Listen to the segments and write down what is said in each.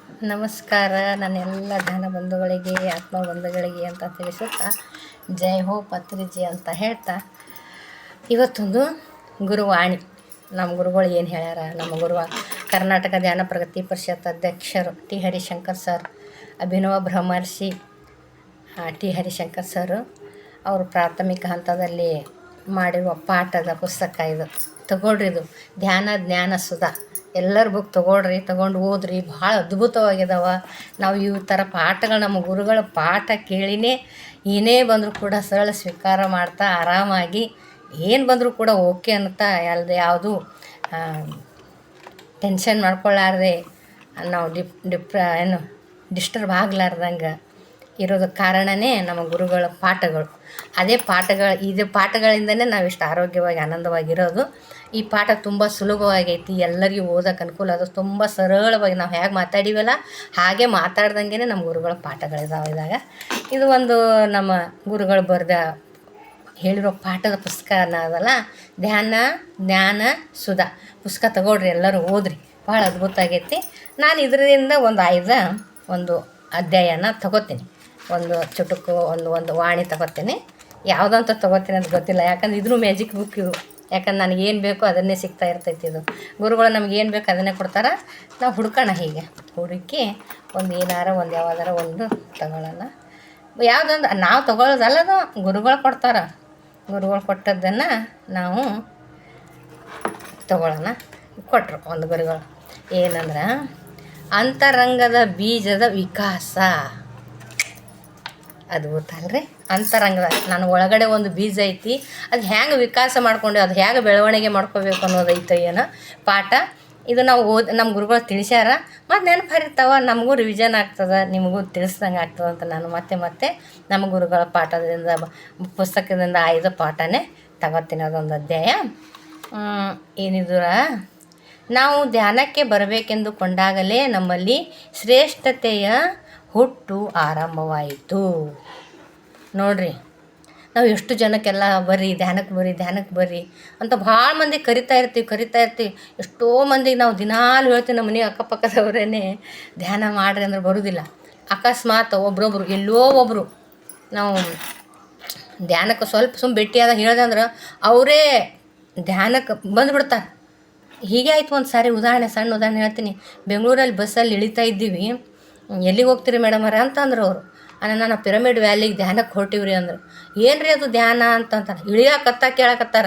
ನಮಸ್ಕಾರ ನನ್ನೆಲ್ಲ ಧನ ಬಂಧುಗಳಿಗೆ ಆತ್ಮ ಬಂಧುಗಳಿಗೆ ಅಂತ ತಿಳಿಸುತ್ತಾ ಜೈ ಹೋ ಪತ್ರಿಜಿ ಅಂತ ಹೇಳ್ತಾ ಇವತ್ತೊಂದು ಗುರುವಾಣಿ ನಮ್ಮ ಗುರುಗಳು ಏನು ಹೇಳ್ಯಾರ. ನಮ್ಮ ಗುರುವ ಕರ್ನಾಟಕ ಧ್ಯಾನ ಪ್ರಗತಿ ಪರಿಷತ್ ಅಧ್ಯಕ್ಷರು T Harishankar sir, Abhinava Brahmarshi T Harishankar sir ಅವರು ಪ್ರಾಥಮಿಕ ಹಂತದಲ್ಲಿ ಮಾಡಿರುವ ಪಾಠದ ಪುಸ್ತಕ ಇದು. ತಗೊಳ್ರಿ, ಇದು ಧ್ಯಾನ ಜ್ಞಾನ ಸುಧಾ. ಎಲ್ಲರ ಬುಕ್ ತೊಗೊಳ್ರಿ, ತೊಗೊಂಡು ಓದ್ರಿ. ಭಾಳ ಅದ್ಭುತವಾಗಿದ್ದಾವೆ. ನಾವು ಈ ಥರ ಪಾಠಗಳು ನಮ್ಮ ಗುರುಗಳ ಪಾಠ ಕೇಳಿನೇ ಏನೇ ಬಂದರೂ ಕೂಡ ಸರಳ ಸ್ವೀಕಾರ ಮಾಡ್ತಾ ಆರಾಮಾಗಿ ಏನು ಬಂದರೂ ಕೂಡ ಓಕೆ ಅನ್ನುತ್ತಾ ಯಾವುದು ಟೆನ್ಷನ್ ಮಾಡ್ಕೊಳ್ಳಾರ್ದೆ ನಾವು ಡಿಸ್ಟರ್ಬ್ ಆಗ್ಲಾರ್ದಂಗೆ ಇರೋದಕ್ಕೆ ಕಾರಣವೇ ನಮ್ಮ ಗುರುಗಳ ಪಾಠಗಳು. ಅದೇ ಪಾಠಗಳಿಂದನೇ ನಾವು ಇಷ್ಟು ಆರೋಗ್ಯವಾಗಿ ಆನಂದವಾಗಿರೋದು. ಈ ಪಾಠ ತುಂಬ ಸುಲಭವಾಗೈತಿ, ಎಲ್ಲರಿಗೂ ಓದೋಕೆ ಅನುಕೂಲ. ಅದು ತುಂಬ ಸರಳವಾಗಿ ನಾವು ಹೇಗೆ ಮಾತಾಡೀವಲ್ಲ ಹಾಗೆ ಮಾತಾಡ್ದಂಗೆ ನಮ್ಮ ಗುರುಗಳ ಪಾಠಗಳಿದಾವೆ. ಇದು ಒಂದು ನಮ್ಮ ಗುರುಗಳು ಹೇಳಿರೋ ಪಾಠದ ಪುಸ್ತಕ ಅದಲ್ಲ, ಧ್ಯಾನ ಜ್ಞಾನ ಸುಧಾ ಪುಸ್ತಕ ತಗೊಳ್ರಿ, ಎಲ್ಲರೂ ಓದ್ರಿ. ಭಾಳ ಅದ್ಭುತ ಆಗೈತಿ. ನಾನು ಇದರಿಂದ ಒಂದು ಅಧ್ಯಾಯನ ತಗೋತೀನಿ, ಒಂದು ಚುಟುಕು ಒಂದು ವಾಣಿ ತಗೋತೀನಿ. ಯಾವುದಂತ ತೊಗೋತೀನಿ ಅಂತ ಗೊತ್ತಿಲ್ಲ, ಯಾಕಂದ್ರೆ ಇದ್ರೂ ಮ್ಯಾಜಿಕ್ ಬುಕ್ ಇದು. ಯಾಕಂದ್ರೆ ನನಗೆ ಏನು ಬೇಕೋ ಅದನ್ನೇ ಸಿಗ್ತಾ ಇರ್ತೈತಿ. ಇದು ಗುರುಗಳು ನಮ್ಗೆ ಏನು ಬೇಕು ಅದನ್ನೇ ಕೊಡ್ತಾರೆ. ನಾವು ಹುಡ್ಕೋಣ, ಹೀಗೆ ಹುಡುಕಿ ಯಾವ್ದಾರ ಒಂದು ತಗೊಳ್ಳೋಣ. ಯಾವುದಂದ್ರೆ ನಾವು ತೊಗೊಳ್ಳೋದಲ್ಲದು, ಗುರುಗಳು ಕೊಡ್ತಾರೆ. ಗುರುಗಳು ಕೊಟ್ಟದ್ದನ್ನು ನಾವು ತಗೊಳ್ಳೋಣ. ಕೊಟ್ಟರು ಒಂದು ಗುರುಗಳು ಏನಂದ್ರೆ, ಅಂತರಂಗದ ಬೀಜದ ವಿಕಾಸ. ಅದ್ಭುತ ಅಲ್ರಿ? ಅಂತರಂಗದ ನನ್ನ ಒಳಗಡೆ ಒಂದು ಬೀಜ ಐತಿ, ಅದು ಹೆಂಗೆ ವಿಕಾಸ ಮಾಡ್ಕೊಂಡು ಅದು ಹೇಗೆ ಬೆಳವಣಿಗೆ ಮಾಡ್ಕೋಬೇಕು ಅನ್ನೋದೈತೆ ಏನೋ ಪಾಠ. ಇದು ನಾವು ನಮ್ಮ ಗುರುಗಳು ತಿಳಿಸ್ಯಾರ. ಮತ್ತು ನೆನಪು ಹರಿತಾವ, ನಮಗೂ ರಿವಿಷನ್ ಆಗ್ತದೆ, ನಿಮಗೂ ತಿಳಿಸ್ದಂಗೆ ಆಗ್ತದೆ ಅಂತ ನಾನು ಮತ್ತೆ ನಮ್ಮ ಗುರುಗಳ ಪಾಠದಿಂದ ಪುಸ್ತಕದಿಂದ ಆಯ್ದ ಪಾಠನೇ ತಗೋತೀನಿ. ಅದೊಂದು ಅಧ್ಯಾಯ ಏನಿದ್ರ, ನಾವು ಧ್ಯಾನಕ್ಕೆ ಬರಬೇಕೆಂದು ಕೊಂಡಾಗಲೇ ನಮ್ಮಲ್ಲಿ ಶ್ರೇಷ್ಠತೆಯ ಹುಟ್ಟು ಆರಂಭವಾಯಿತು. ನೋಡ್ರಿ, ನಾವು ಎಷ್ಟು ಜನಕ್ಕೆಲ್ಲ ಧ್ಯಾನಕ್ಕೆ ಬರ್ರಿ ಅಂತ ಭಾಳ ಮಂದಿ ಕರಿತಾ ಇರ್ತೀವಿ. ಎಷ್ಟೋ ಮಂದಿಗೆ ನಾವು ದಿನಾಲು ಹೇಳ್ತೀವಿ, ನಮ್ಮ ಮನೆ ಅಕ್ಕಪಕ್ಕದವರೇ ಧ್ಯಾನ ಮಾಡ್ರಿ ಅಂದ್ರೆ ಬರೋದಿಲ್ಲ. ಅಕಸ್ಮಾತ್ ಒಬ್ರೊಬ್ರು ಎಲ್ಲೋ ಒಬ್ಬರು ನಾವು ಧ್ಯಾನಕ್ಕೆ ಸ್ವಲ್ಪ ಭೇಟಿಯಾದ ಹೇಳ್ದಂದ್ರೆ ಅವರೇ ಧ್ಯಾನಕ್ಕೆ ಬಂದುಬಿಡ್ತಾರೆ. ಹೀಗೆ ಆಯಿತು ಒಂದು ಸಾರಿ ಸಣ್ಣ ಉದಾಹರಣೆ ಹೇಳ್ತೀನಿ. ಬೆಂಗಳೂರಲ್ಲಿ ಬಸ್ಸಲ್ಲಿ ಇಳಿತಾ ಇದ್ದೀವಿ. ಎಲ್ಲಿಗೆ ಹೋಗ್ತೀರಿ ಮೇಡಮರ ಅಂತಂದ್ರು ಅವರು. ನಾನು ಪಿರಮಿಡ್ ವ್ಯಾಲಿಗೆ ಧ್ಯಾನಕ್ಕೆ ಹೊರಟಿವ್ರಿ ಅಂದರು. ಏನು ರೀ ಅದು ಧ್ಯಾನ ಅಂತಂತಾರೆ. ಕೇಳಕತ್ತಾರ.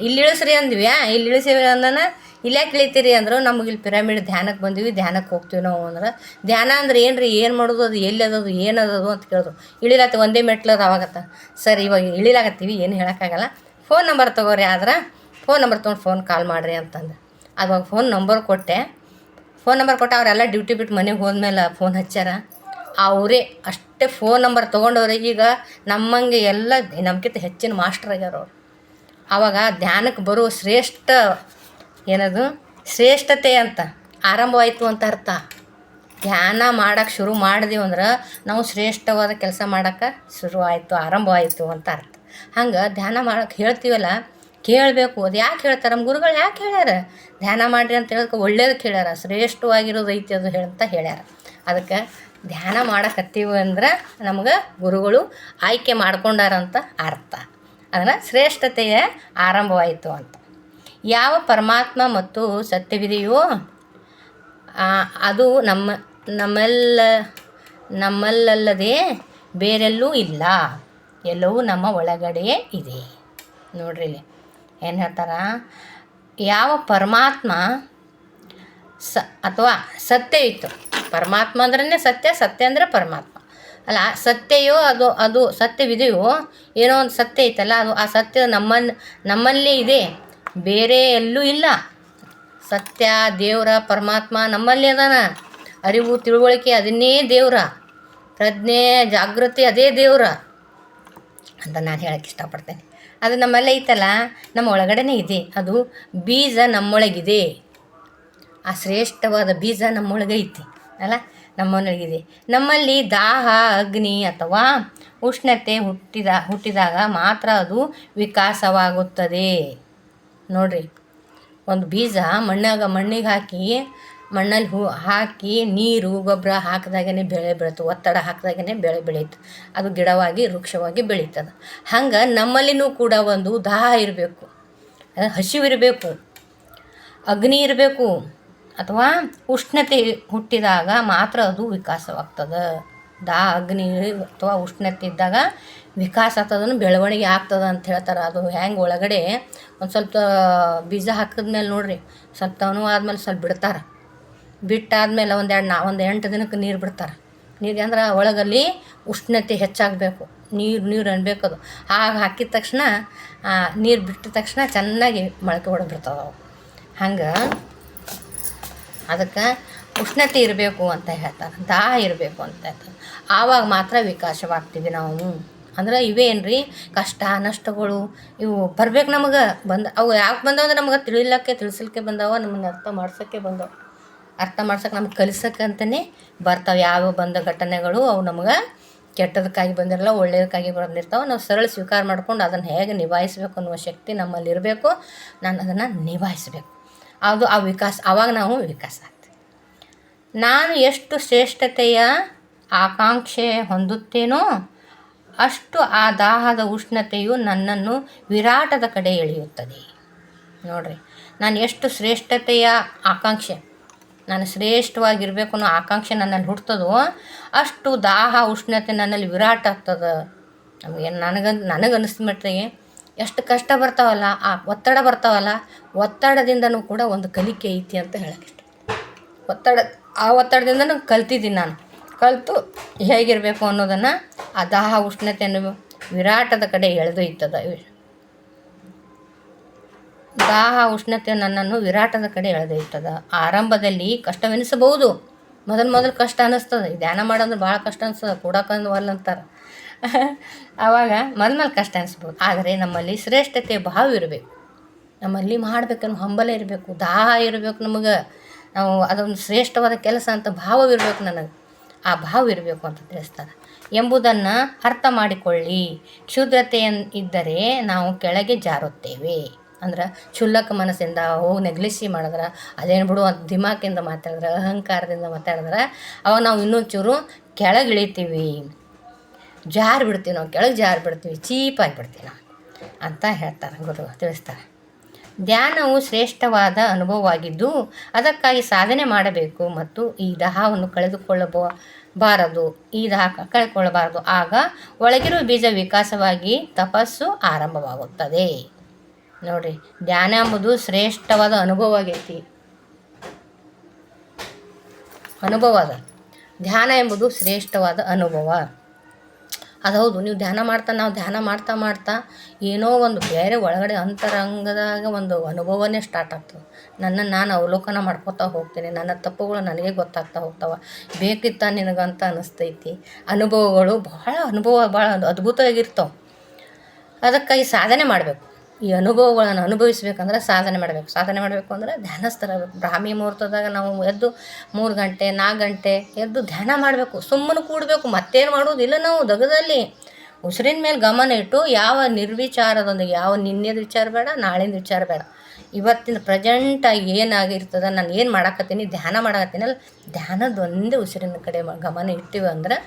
ಇಲ್ಲಿ ಇಳಿಸ್ರಿ ಅಂದ್ವಿ. ಇಲ್ಲಿ ಇಳಿಸಿವಿ ಅಂದನ, ಇಲ್ಯಾಕೆ ಇಳಿತೀರಿ ಅಂದರು. ನಮಗೆ ಇಲ್ಲಿ ಪಿರಮಿಡ್ ಧ್ಯಾನಕ್ಕೆ ಬಂದಿವಿ, ಧ್ಯಾನಕ್ಕೆ ಹೋಗ್ತೀವಿ ನಾವು ಅಂದ್ರೆ. ಧ್ಯಾನ ಅಂದ್ರೆ ಏನು ರೀ, ಏನು ಮಾಡೋದು, ಅದು ಎಲ್ಲಿ ಅದದು ಏನದದು ಅಂತ ಕೇಳಿದ್ರು. ಇಳಿಲತ್ತಿ ಒಂದೇ ಮೆಟ್ಲದ. ಅವಾಗತ್ತ ಸರ್ ಇವಾಗ ಇಳಿಲಾಗತ್ತೀವಿ, ಏನು ಹೇಳೋಕ್ಕಾಗಲ್ಲ, ಫೋನ್ ನಂಬರ್ ತೊಗೋರಿ, ಆದ್ರೆ ಫೋನ್ ನಂಬರ್ ತೊಗೊಂಡು ಫೋನ್ ಕಾಲ್ ಮಾಡಿರಿ ಅಂತಂದು. ಅವಾಗ ಫೋನ್ ನಂಬರ್ ಕೊಟ್ಟೆ. ಅವರೆಲ್ಲ ಡ್ಯೂಟಿ ಬಿಟ್ಟು ಮನೆಗೆ ಹೋದ್ಮೇಲೆ ಫೋನ್ ಹಚ್ಚಾರ. ಅವರೇ ಅಷ್ಟೇ ಫೋನ್ ನಂಬರ್ ತೊಗೊಂಡವ್ರೆ. ಈಗ ನಮ್ಮಂಗೆ ಎಲ್ಲ ನಮ್ಗಿಂತ ಹೆಚ್ಚಿನ ಮಾಸ್ಟರ್ ಆಗ್ಯಾರ ಅವರು. ಆವಾಗ ಧ್ಯಾನಕ್ಕೆ ಬರೋ ಶ್ರೇಷ್ಠತೆ ಅಂತ ಆರಂಭವಾಯಿತು ಅಂತ ಅರ್ಥ. ಧ್ಯಾನ ಮಾಡೋಕ್ಕೆ ಶುರು ಮಾಡಿದೀವಿ ಅಂದ್ರೆ ನಾವು ಶ್ರೇಷ್ಠವಾದ ಕೆಲಸ ಮಾಡೋಕ್ಕೆ ಆರಂಭವಾಯಿತು ಅಂತ ಅರ್ಥ. ಹಂಗೆ ಧ್ಯಾನ ಮಾಡೋಕ್ಕೆ ಹೇಳ್ತೀವಲ್ಲ, ಕೇಳಬೇಕು. ಅದು ಯಾಕೆ ಹೇಳ್ತಾರೆ, ನಮ್ಮ ಗುರುಗಳು ಯಾಕೆ ಹೇಳ್ಯಾರ ಧ್ಯಾನ ಮಾಡಿರಿ ಅಂತ ಹೇಳೋದಕ್ಕೆ? ಒಳ್ಳೇದಕ್ಕೆ ಹೇಳ್ಯಾರ, ಶ್ರೇಷ್ಠವಾಗಿರೋದು ಐತಿ ಅದು ಅಂತ ಹೇಳ್ಯಾರ. ಅದಕ್ಕೆ ಧ್ಯಾನ ಮಾಡಕತ್ತೀವಿ ಅಂದ್ರೆ ನಮ್ಗೆ ಗುರುಗಳು ಆಯ್ಕೆ ಮಾಡ್ಕೊಂಡಾರಂತ ಅರ್ಥ. ಅದನ್ನು ಶ್ರೇಷ್ಠತೆಯ ಆರಂಭವಾಯಿತು ಅಂತ. ಯಾವ ಪರಮಾತ್ಮ ಮತ್ತು ಸತ್ಯವಿದೆಯೋ ಅದು ನಮ್ಮಲ್ಲದೆ ಬೇರೆಲ್ಲೂ ಇಲ್ಲ, ಎಲ್ಲವೂ ನಮ್ಮ ಒಳಗಡೆಯೇ ಇದೆ. ನೋಡ್ರಿ ಇಲ್ಲಿ ಏನು ಹೇಳ್ತಾರ, ಯಾವ ಪರಮಾತ್ಮ ಅಥವಾ ಸತ್ಯ ಇತ್ತು. ಪರಮಾತ್ಮ ಅಂದ್ರೆ ಸತ್ಯ ಅಂದರೆ ಪರಮಾತ್ಮ ಅಲ್ಲ. ಸತ್ಯಯೋ ಅದು ಸತ್ಯವಿದೆಯೋ, ಏನೋ ಒಂದು ಸತ್ಯ ಐತಲ್ಲ, ಅದು ಆ ಸತ್ಯ ನಮ್ಮಲ್ಲೇ ಇದೆ, ಬೇರೆ ಎಲ್ಲೂ ಇಲ್ಲ. ಸತ್ಯ ದೇವರ ಪರಮಾತ್ಮ ನಮ್ಮಲ್ಲೇ ಅದಾನ. ಅರಿವು ತಿಳುವಳಿಕೆ ಅದನ್ನೇ ದೇವ್ರ, ಪ್ರಜ್ಞೆ ಜಾಗೃತಿ ಅದೇ ದೇವ್ರ ಅಂತ ನಾನು ಹೇಳೋಕ್ಕೆ ಇಷ್ಟಪಡ್ತೇನೆ. ಅದು ನಮ್ಮಲ್ಲೇ ಐತಲ್ಲ, ನಮ್ಮ ಒಳಗಡೆನೇ ಇದೆ. ಅದು ಬೀಜ ನಮ್ಮೊಳಗಿದೆ. ಆ ಶ್ರೇಷ್ಠವಾದ ಬೀಜ ನಮ್ಮೊಳಗೆ ಐತಿ ಅಲ್ಲ, ನಮ್ಮೊಳಗಿದೆ. ನಮ್ಮಲ್ಲಿ ದಾಹ, ಅಗ್ನಿ ಅಥವಾ ಉಷ್ಣತೆ ಹುಟ್ಟಿದಾಗ ಮಾತ್ರ ಅದು ವಿಕಾಸವಾಗುತ್ತದೆ. ನೋಡ್ರಿ, ಒಂದು ಬೀಜ ಮಣ್ಣಿಗೆ ಹಾಕಿ ಮಣ್ಣಲ್ಲಿ ಹಾಕಿ ನೀರು ಗೊಬ್ಬರ ಹಾಕಿದಾಗೇ ಬೆಳೆ ಬೆಳೀತು, ಒತ್ತಡ ಹಾಕಿದಾಗೇ ಬೆಳೆ ಬೆಳೀತು, ಅದು ಗಿಡವಾಗಿ ವೃಕ್ಷವಾಗಿ ಬೆಳೀತದೆ. ಹಂಗೆ ನಮ್ಮಲ್ಲಿನೂ ಕೂಡ ಒಂದು ದಾಹ ಇರಬೇಕು, ಹಸಿವಿರಬೇಕು, ಅಗ್ನಿ ಇರಬೇಕು, ಅಥವಾ ಉಷ್ಣತೆ ಹುಟ್ಟಿದಾಗ ಮಾತ್ರ ಅದು ವಿಕಾಸವಾಗ್ತದೆ. ಅಗ್ನಿ ಅಥವಾ ಉಷ್ಣತೆ ಇದ್ದಾಗ ವಿಕಾಸ ಆಗ್ತದನ್ನು ಬೆಳವಣಿಗೆ ಆಗ್ತದೆ ಅಂತ ಹೇಳ್ತಾರೆ. ಅದು ಹೆಂಗೆ ಒಳಗಡೆ ಒಂದು ಸ್ವಲ್ಪ ಬೀಜ ಹಾಕಿದ್ಮೇಲೆ ನೋಡಿರಿ, ಸ್ವಲ್ಪ ತವನು ಆದಮೇಲೆ ಸ್ವಲ್ಪ ಬಿಡ್ತಾರೆ, ಬಿಟ್ಟಾದ್ಮೇಲೆ ಒಂದು 8 ದಿನಕ್ಕೆ ನೀರು ಬಿಡ್ತಾರೆ. ನೀರು ಅಂದ್ರೆ ಒಳಗಲ್ಲಿ ಉಷ್ಣತೆ ಹೆಚ್ಚಾಗಬೇಕು, ನೀರು ಅನ್ಬೇಕದು. ಹಾಕಿದ ತಕ್ಷಣ ನೀರು ಬಿಟ್ಟ ತಕ್ಷಣ ಚೆನ್ನಾಗಿ ಮೊಳಕೆ ಹೊಡೆದ್ಬಿಡ್ತಾವೆ ಅವು. ಹಂಗೆ ಅದಕ್ಕೆ ಉಷ್ಣತೆ ಇರಬೇಕು ಅಂತ ಹೇಳ್ತಾರೆ, ದಾಹ ಇರಬೇಕು ಅಂತ ಹೇಳ್ತಾರೆ. ಆವಾಗ ಮಾತ್ರ ವಿಕಾಸವಾಗ್ತೀವಿ ನಾವು. ಅಂದ್ರೆ ಇವೇನು ರೀ ಕಷ್ಟ ನಷ್ಟಗಳು ಇವು ಬರ್ಬೇಕು ನಮಗೆ. ಅವು ಯಾಕೆ ಬಂದವ ಅಂದ್ರೆ ನಮಗೆ ತಿಳಿಸ್ಲಿಕ್ಕೆ ಬಂದವ, ನಮಗೆ ಅರ್ಥ ಮಾಡ್ಸೋಕೆ ನಮ್ಗೆ ಕಲಿಸೋಕೆ ಅಂತಲೇ ಬರ್ತಾವೆ. ಯಾವ ಬಂದ ಘಟನೆಗಳು ಅವು ನಮ್ಗೆ ಕೆಟ್ಟದಕ್ಕಾಗಿ ಬಂದಿರಲ್ಲ, ಒಳ್ಳೆಯದಕ್ಕಾಗಿ ಬಂದಿರ್ತಾವೆ. ನಾವು ಸರಳ ಸ್ವೀಕಾರ ಮಾಡ್ಕೊಂಡು ಅದನ್ನು ಹೇಗೆ ನಿಭಾಯಿಸಬೇಕು ಅನ್ನುವ ಶಕ್ತಿ ನಮ್ಮಲ್ಲಿ ಇರಬೇಕು. ನಾನು ಅದನ್ನು ನಿಭಾಯಿಸಬೇಕು, ಅದು ಆ ವಿಕಾಸ. ಆವಾಗ ನಾವು ವಿಕಾಸ ಆಗ್ತೀವಿ. ನಾನು ಎಷ್ಟು ಶ್ರೇಷ್ಠತೆಯ ಆಕಾಂಕ್ಷೆ ಹೊಂದುತ್ತೇನೋ ಅಷ್ಟು ಆ ದಾಹದ ಉಷ್ಣತೆಯು ನನ್ನನ್ನು ವಿರಾಟದ ಕಡೆ ಎಳೆಯುತ್ತದೆ. ನೋಡಿರಿ, ನಾನು ಎಷ್ಟು ಶ್ರೇಷ್ಠತೆಯ ಆಕಾಂಕ್ಷೆ, ನಾನು ಶ್ರೇಷ್ಠವಾಗಿರಬೇಕು ಅನ್ನೋ ಆಕಾಂಕ್ಷೆ ನನ್ನಲ್ಲಿ ಹುಡ್ತದೋ ಅಷ್ಟು ದಾಹ ಉಷ್ಣತೆ ನನ್ನಲ್ಲಿ ವಿರಾಟ ಆಗ್ತದೆ. ನನಗನ್ನಿಸ್ಬಿಟ್ರೆ ಎಷ್ಟು ಕಷ್ಟ ಬರ್ತಾವಲ್ಲ, ಆ ಒತ್ತಡ ಬರ್ತಾವಲ್ಲ, ಒತ್ತಡದಿಂದನೂ ಕೂಡ ಒಂದು ಕಲಿಕೆ ಐತಿ ಅಂತ ಹೇಳೋಕ್ಕಿಷ್ಟ. ಒತ್ತಡದಿಂದ ಕಲ್ತಿದ್ದೀನಿ. ನಾನು ಕಲಿತು ಹೇಗಿರಬೇಕು ಅನ್ನೋದನ್ನು ಆ ದಾಹ ಉಷ್ಣತೆಯನ್ನು ವಿರಾಟದ ಕಡೆ ಎಳೆದೊಯ್ತದೆ. ದಾಹ ಉಷ್ಣತೆ ನನ್ನನ್ನು ವಿರಾಟದ ಕಡೆ ಎಳೆದೊಯ್ತದೆ. ಆರಂಭದಲ್ಲಿ ಕಷ್ಟವೆನಿಸಬಹುದು, ಮೊದಲು ಕಷ್ಟ ಅನ್ನಿಸ್ತದೆ. ಧ್ಯಾನ ಮಾಡೋದು ಭಾಳ ಕಷ್ಟ ಅನಿಸ್ತದೆ, ಕೂಡಕ್ಕಂದು ಒಲ್ಲ ಅಂತಾರೆ. ಆವಾಗ ಮೊದಲು ಕಷ್ಟ ಅನಿಸ್ಬೋದು. ಆದರೆ ನಮ್ಮಲ್ಲಿ ಶ್ರೇಷ್ಠತೆ ಭಾವ ಇರಬೇಕು, ನಮ್ಮಲ್ಲಿ ಮಾಡಬೇಕನ್ನೋ ಹಂಬಲ ಇರಬೇಕು, ದಾಹ ಇರಬೇಕು. ನಮಗೆ ನಾವು ಅದೊಂದು ಶ್ರೇಷ್ಠವಾದ ಕೆಲಸ ಅಂತ ಭಾವವಿರಬೇಕು. ನನಗೆ ಆ ಭಾವ ಇರಬೇಕು ಅಂತ ತಿಳಿಸ್ತಾರೆ. ಎಂಬುದನ್ನು ಅರ್ಥ ಮಾಡಿಕೊಳ್ಳಿ. ಕ್ಷುದ್ರತೆ ಇದ್ದರೆ ನಾವು ಕೆಳಗೆ ಜಾರುತ್ತೇವೆ. ಅಂದ್ರೆ ಕ್ಷುಲ್ಲಕ ಮನಸ್ಸಿಂದ ನೆಗ್ಲಿಸಿ ಮಾಡಿದ್ರೆ, ಅದೇನು ಬಿಡು ಅಂತ ದಿಮಾಕಿಂದ ಮಾತಾಡಿದ್ರೆ, ಅಹಂಕಾರದಿಂದ ಮಾತಾಡಿದ್ರೆ ಅವಾಗ ನಾವು ಇನ್ನೊಂದು ಚೂರು ಕೆಳಗೆ ಇಳಿತೀವಿ, ನಾವು ಕೆಳಗೆ ಜಾರಿಬಿಡ್ತೀವಿ, ಚೀಪಾಗಿಬಿಡ್ತೀವಿ ನಾವು ಅಂತ ಹೇಳ್ತಾರೆ ಗುರು, ತಿಳಿಸ್ತಾರೆ. ಧ್ಯಾನವು ಶ್ರೇಷ್ಠವಾದ ಅನುಭವವಾಗಿದ್ದು ಅದಕ್ಕಾಗಿ ಸಾಧನೆ ಮಾಡಬೇಕು ಮತ್ತು ಈ ದಾಹವನ್ನು ಕಳೆದುಕೊಳ್ಳಬಾರದು. ಆಗ ಒಳಗಿರುವ ಬೀಜ ವಿಕಾಸವಾಗಿ ತಪಸ್ಸು ಆರಂಭವಾಗುತ್ತದೆ. ನೋಡಿರಿ, ಧ್ಯಾನ ಎಂಬುದು ಶ್ರೇಷ್ಠವಾದ ಅನುಭವ ಆಗೈತಿ. ಧ್ಯಾನ ಎಂಬುದು ಶ್ರೇಷ್ಠವಾದ ಅನುಭವ. ಅದು ಹೌದು. ನಾವು ಧ್ಯಾನ ಮಾಡ್ತಾ ಏನೋ ಒಂದು ಬೇರೆ ಒಳಗಡೆ ಅಂತರಂಗದಾಗ ಒಂದು ಅನುಭವನೇ ಸ್ಟಾರ್ಟ್ ಆಗ್ತದೆ. ನಾನು ಅವಲೋಕನ ಮಾಡ್ಕೋತಾ ಹೋಗ್ತೀನಿ, ನನ್ನ ತಪ್ಪುಗಳು ನನಗೆ ಗೊತ್ತಾಗ್ತಾ ಹೋಗ್ತಾವೆ. ಬೇಕಿತ್ತ ನಿನಗಂತ ಅನ್ನಿಸ್ತೈತಿ. ಅನುಭವಗಳು ಭಾಳ ಅದ್ಭುತವಾಗಿರ್ತಾವೆ. ಅದಕ್ಕಾಗಿ ಸಾಧನೆ ಮಾಡಬೇಕು. ಈ ಅನುಭವಗಳನ್ನು ಅನುಭವಿಸ್ಬೇಕಂದ್ರೆ ಸಾಧನೆ ಮಾಡಬೇಕು ಅಂದರೆ ಧ್ಯಾನಸ್ಥರಾಗಬೇಕು. ಬ್ರಾಹ್ಮಿ ಮುಹೂರ್ತದಾಗ ನಾವು ಎದ್ದು 3 ಗಂಟೆ 4 ಗಂಟೆ ಎದ್ದು ಧ್ಯಾನ ಮಾಡಬೇಕು. ಸುಮ್ಮನೆ ಕೂಡಬೇಕು, ಮತ್ತೇನು ಮಾಡೋದಿಲ್ಲ. ನಾವು ದಗದಲ್ಲಿ ಉಸಿರಿನ ಮೇಲೆ ಗಮನ ಇಟ್ಟು ಯಾವ ನಿರ್ವಿಚಾರದೊಂದಿಗೆ, ಯಾವ ನಿನ್ನೆದ ವಿಚಾರ ಬೇಡ, ನಾಳಿಂದ ವಿಚಾರ ಬೇಡ, ಇವತ್ತಿನ ಪ್ರೆಸೆಂಟಾಗಿ ಏನಾಗಿರ್ತದೆ, ನಾನು ಏನು ಮಾಡಕತ್ತೀನಿ, ಧ್ಯಾನ ಮಾಡಕತ್ತೀನಲ್ಲ, ಧ್ಯಾನದೊಂದೇ ಉಸಿರಿನ ಕಡೆ ಗಮನ ಇರ್ತೀವಿ ಅಂದ್ರೆ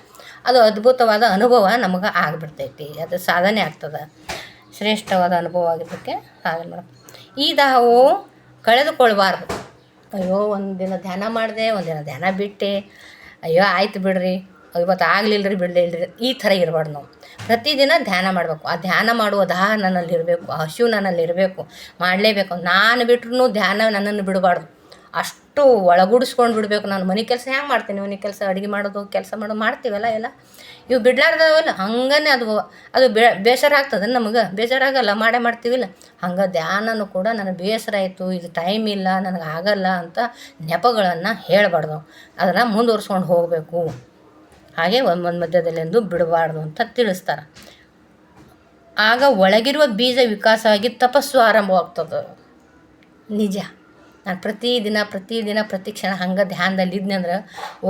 ಅದು ಅದ್ಭುತವಾದ ಅನುಭವ ನಮಗೆ ಆಗಿಬಿಡ್ತೈತಿ. ಅದು ಸಾಧನೆ ಆಗ್ತದೆ. ಶ್ರೇಷ್ಠವಾದ ಅನುಭವ ಆಗಿದ್ದಕ್ಕೆ ಸಾಧನೆ ಮಾಡಬೇಕು. ಈ ದಾಹವು ಕಳೆದುಕೊಳ್ಬಾರ್ದು. ಅಯ್ಯೋ ಒಂದಿನ ಧ್ಯಾನ ಮಾಡಿದೆ, ಒಂದಿನ ಧ್ಯಾನ ಬಿಟ್ಟೆ, ಅಯ್ಯೋ ಆಯ್ತು ಬಿಡ್ರಿ, ಇವತ್ತು ಆಗಲಿಲ್ಲರಿ ಬಿಡಲಿಲ್ಲರಿ, ಈ ಥರ ಇರಬಾರ್ದು. ನಾವು ಪ್ರತಿದಿನ ಧ್ಯಾನ ಮಾಡಬೇಕು. ಆ ಧ್ಯಾನ ಮಾಡುವ ದಾಹ ನನ್ನಲ್ಲಿರಬೇಕು, ಆ ಹಸಿವು ನನ್ನಲ್ಲಿರಬೇಕು, ಮಾಡಲೇಬೇಕು. ನಾನು ಬಿಟ್ರೂ ಧ್ಯಾನ ನನ್ನನ್ನು ಬಿಡಬಾರ್ದು. ಅಷ್ಟು ಒಳಗೂಡಿಸ್ಕೊಂಡು ಬಿಡಬೇಕು. ನಾನು ಮನೆ ಕೆಲಸ ಹೆಂಗೆ ಮಾಡ್ತೀನಿ, ಮನೆ ಕೆಲಸ ಅಡುಗೆ ಮಾಡೋದು ಮಾಡ್ತೀವಲ್ಲ ಎಲ್ಲ, ಇವು ಬಿಡ್ಲಾರ್ದವಲ್ಲ. ಹಂಗನೇ ಅದು ಬೇಸರ ಆಗ್ತದೆ ನಮಗೆ, ಬೇಜಾರಾಗಲ್ಲ, ಮಾಡ್ತೀವಿಲ್ಲ. ಹಂಗೆ ಧ್ಯಾನನೂ ಕೂಡ ನನಗೆ ಬೇಸರ ಆಯಿತು, ಇದು ಟೈಮ್ ಇಲ್ಲ, ನನಗೆ ಆಗಲ್ಲ ಅಂತ ನೆಪಗಳನ್ನು ಹೇಳಬಾರ್ದು. ಅದನ್ನು ಮುಂದುವರ್ಸ್ಕೊಂಡು ಹೋಗಬೇಕು. ಹಾಗೆ ಒಂದು ಮಧ್ಯದಲ್ಲೆಂದು ಬಿಡಬಾರ್ದು ಅಂತ ತಿಳಿಸ್ತಾರೆ. ಆಗ ಒಳಗಿರುವ ಬೀಜ ವಿಕಾಸವಾಗಿ ತಪಸ್ಸು ಆರಂಭವಾಗ್ತದೆ. ನಿಜ. ನಾನು ಪ್ರತಿದಿನ ಪ್ರತಿ ಕ್ಷಣ ಹಂಗೆ ಧ್ಯಾನದಲ್ಲಿ ಇದ್ನಿ ಅಂದ್ರೆ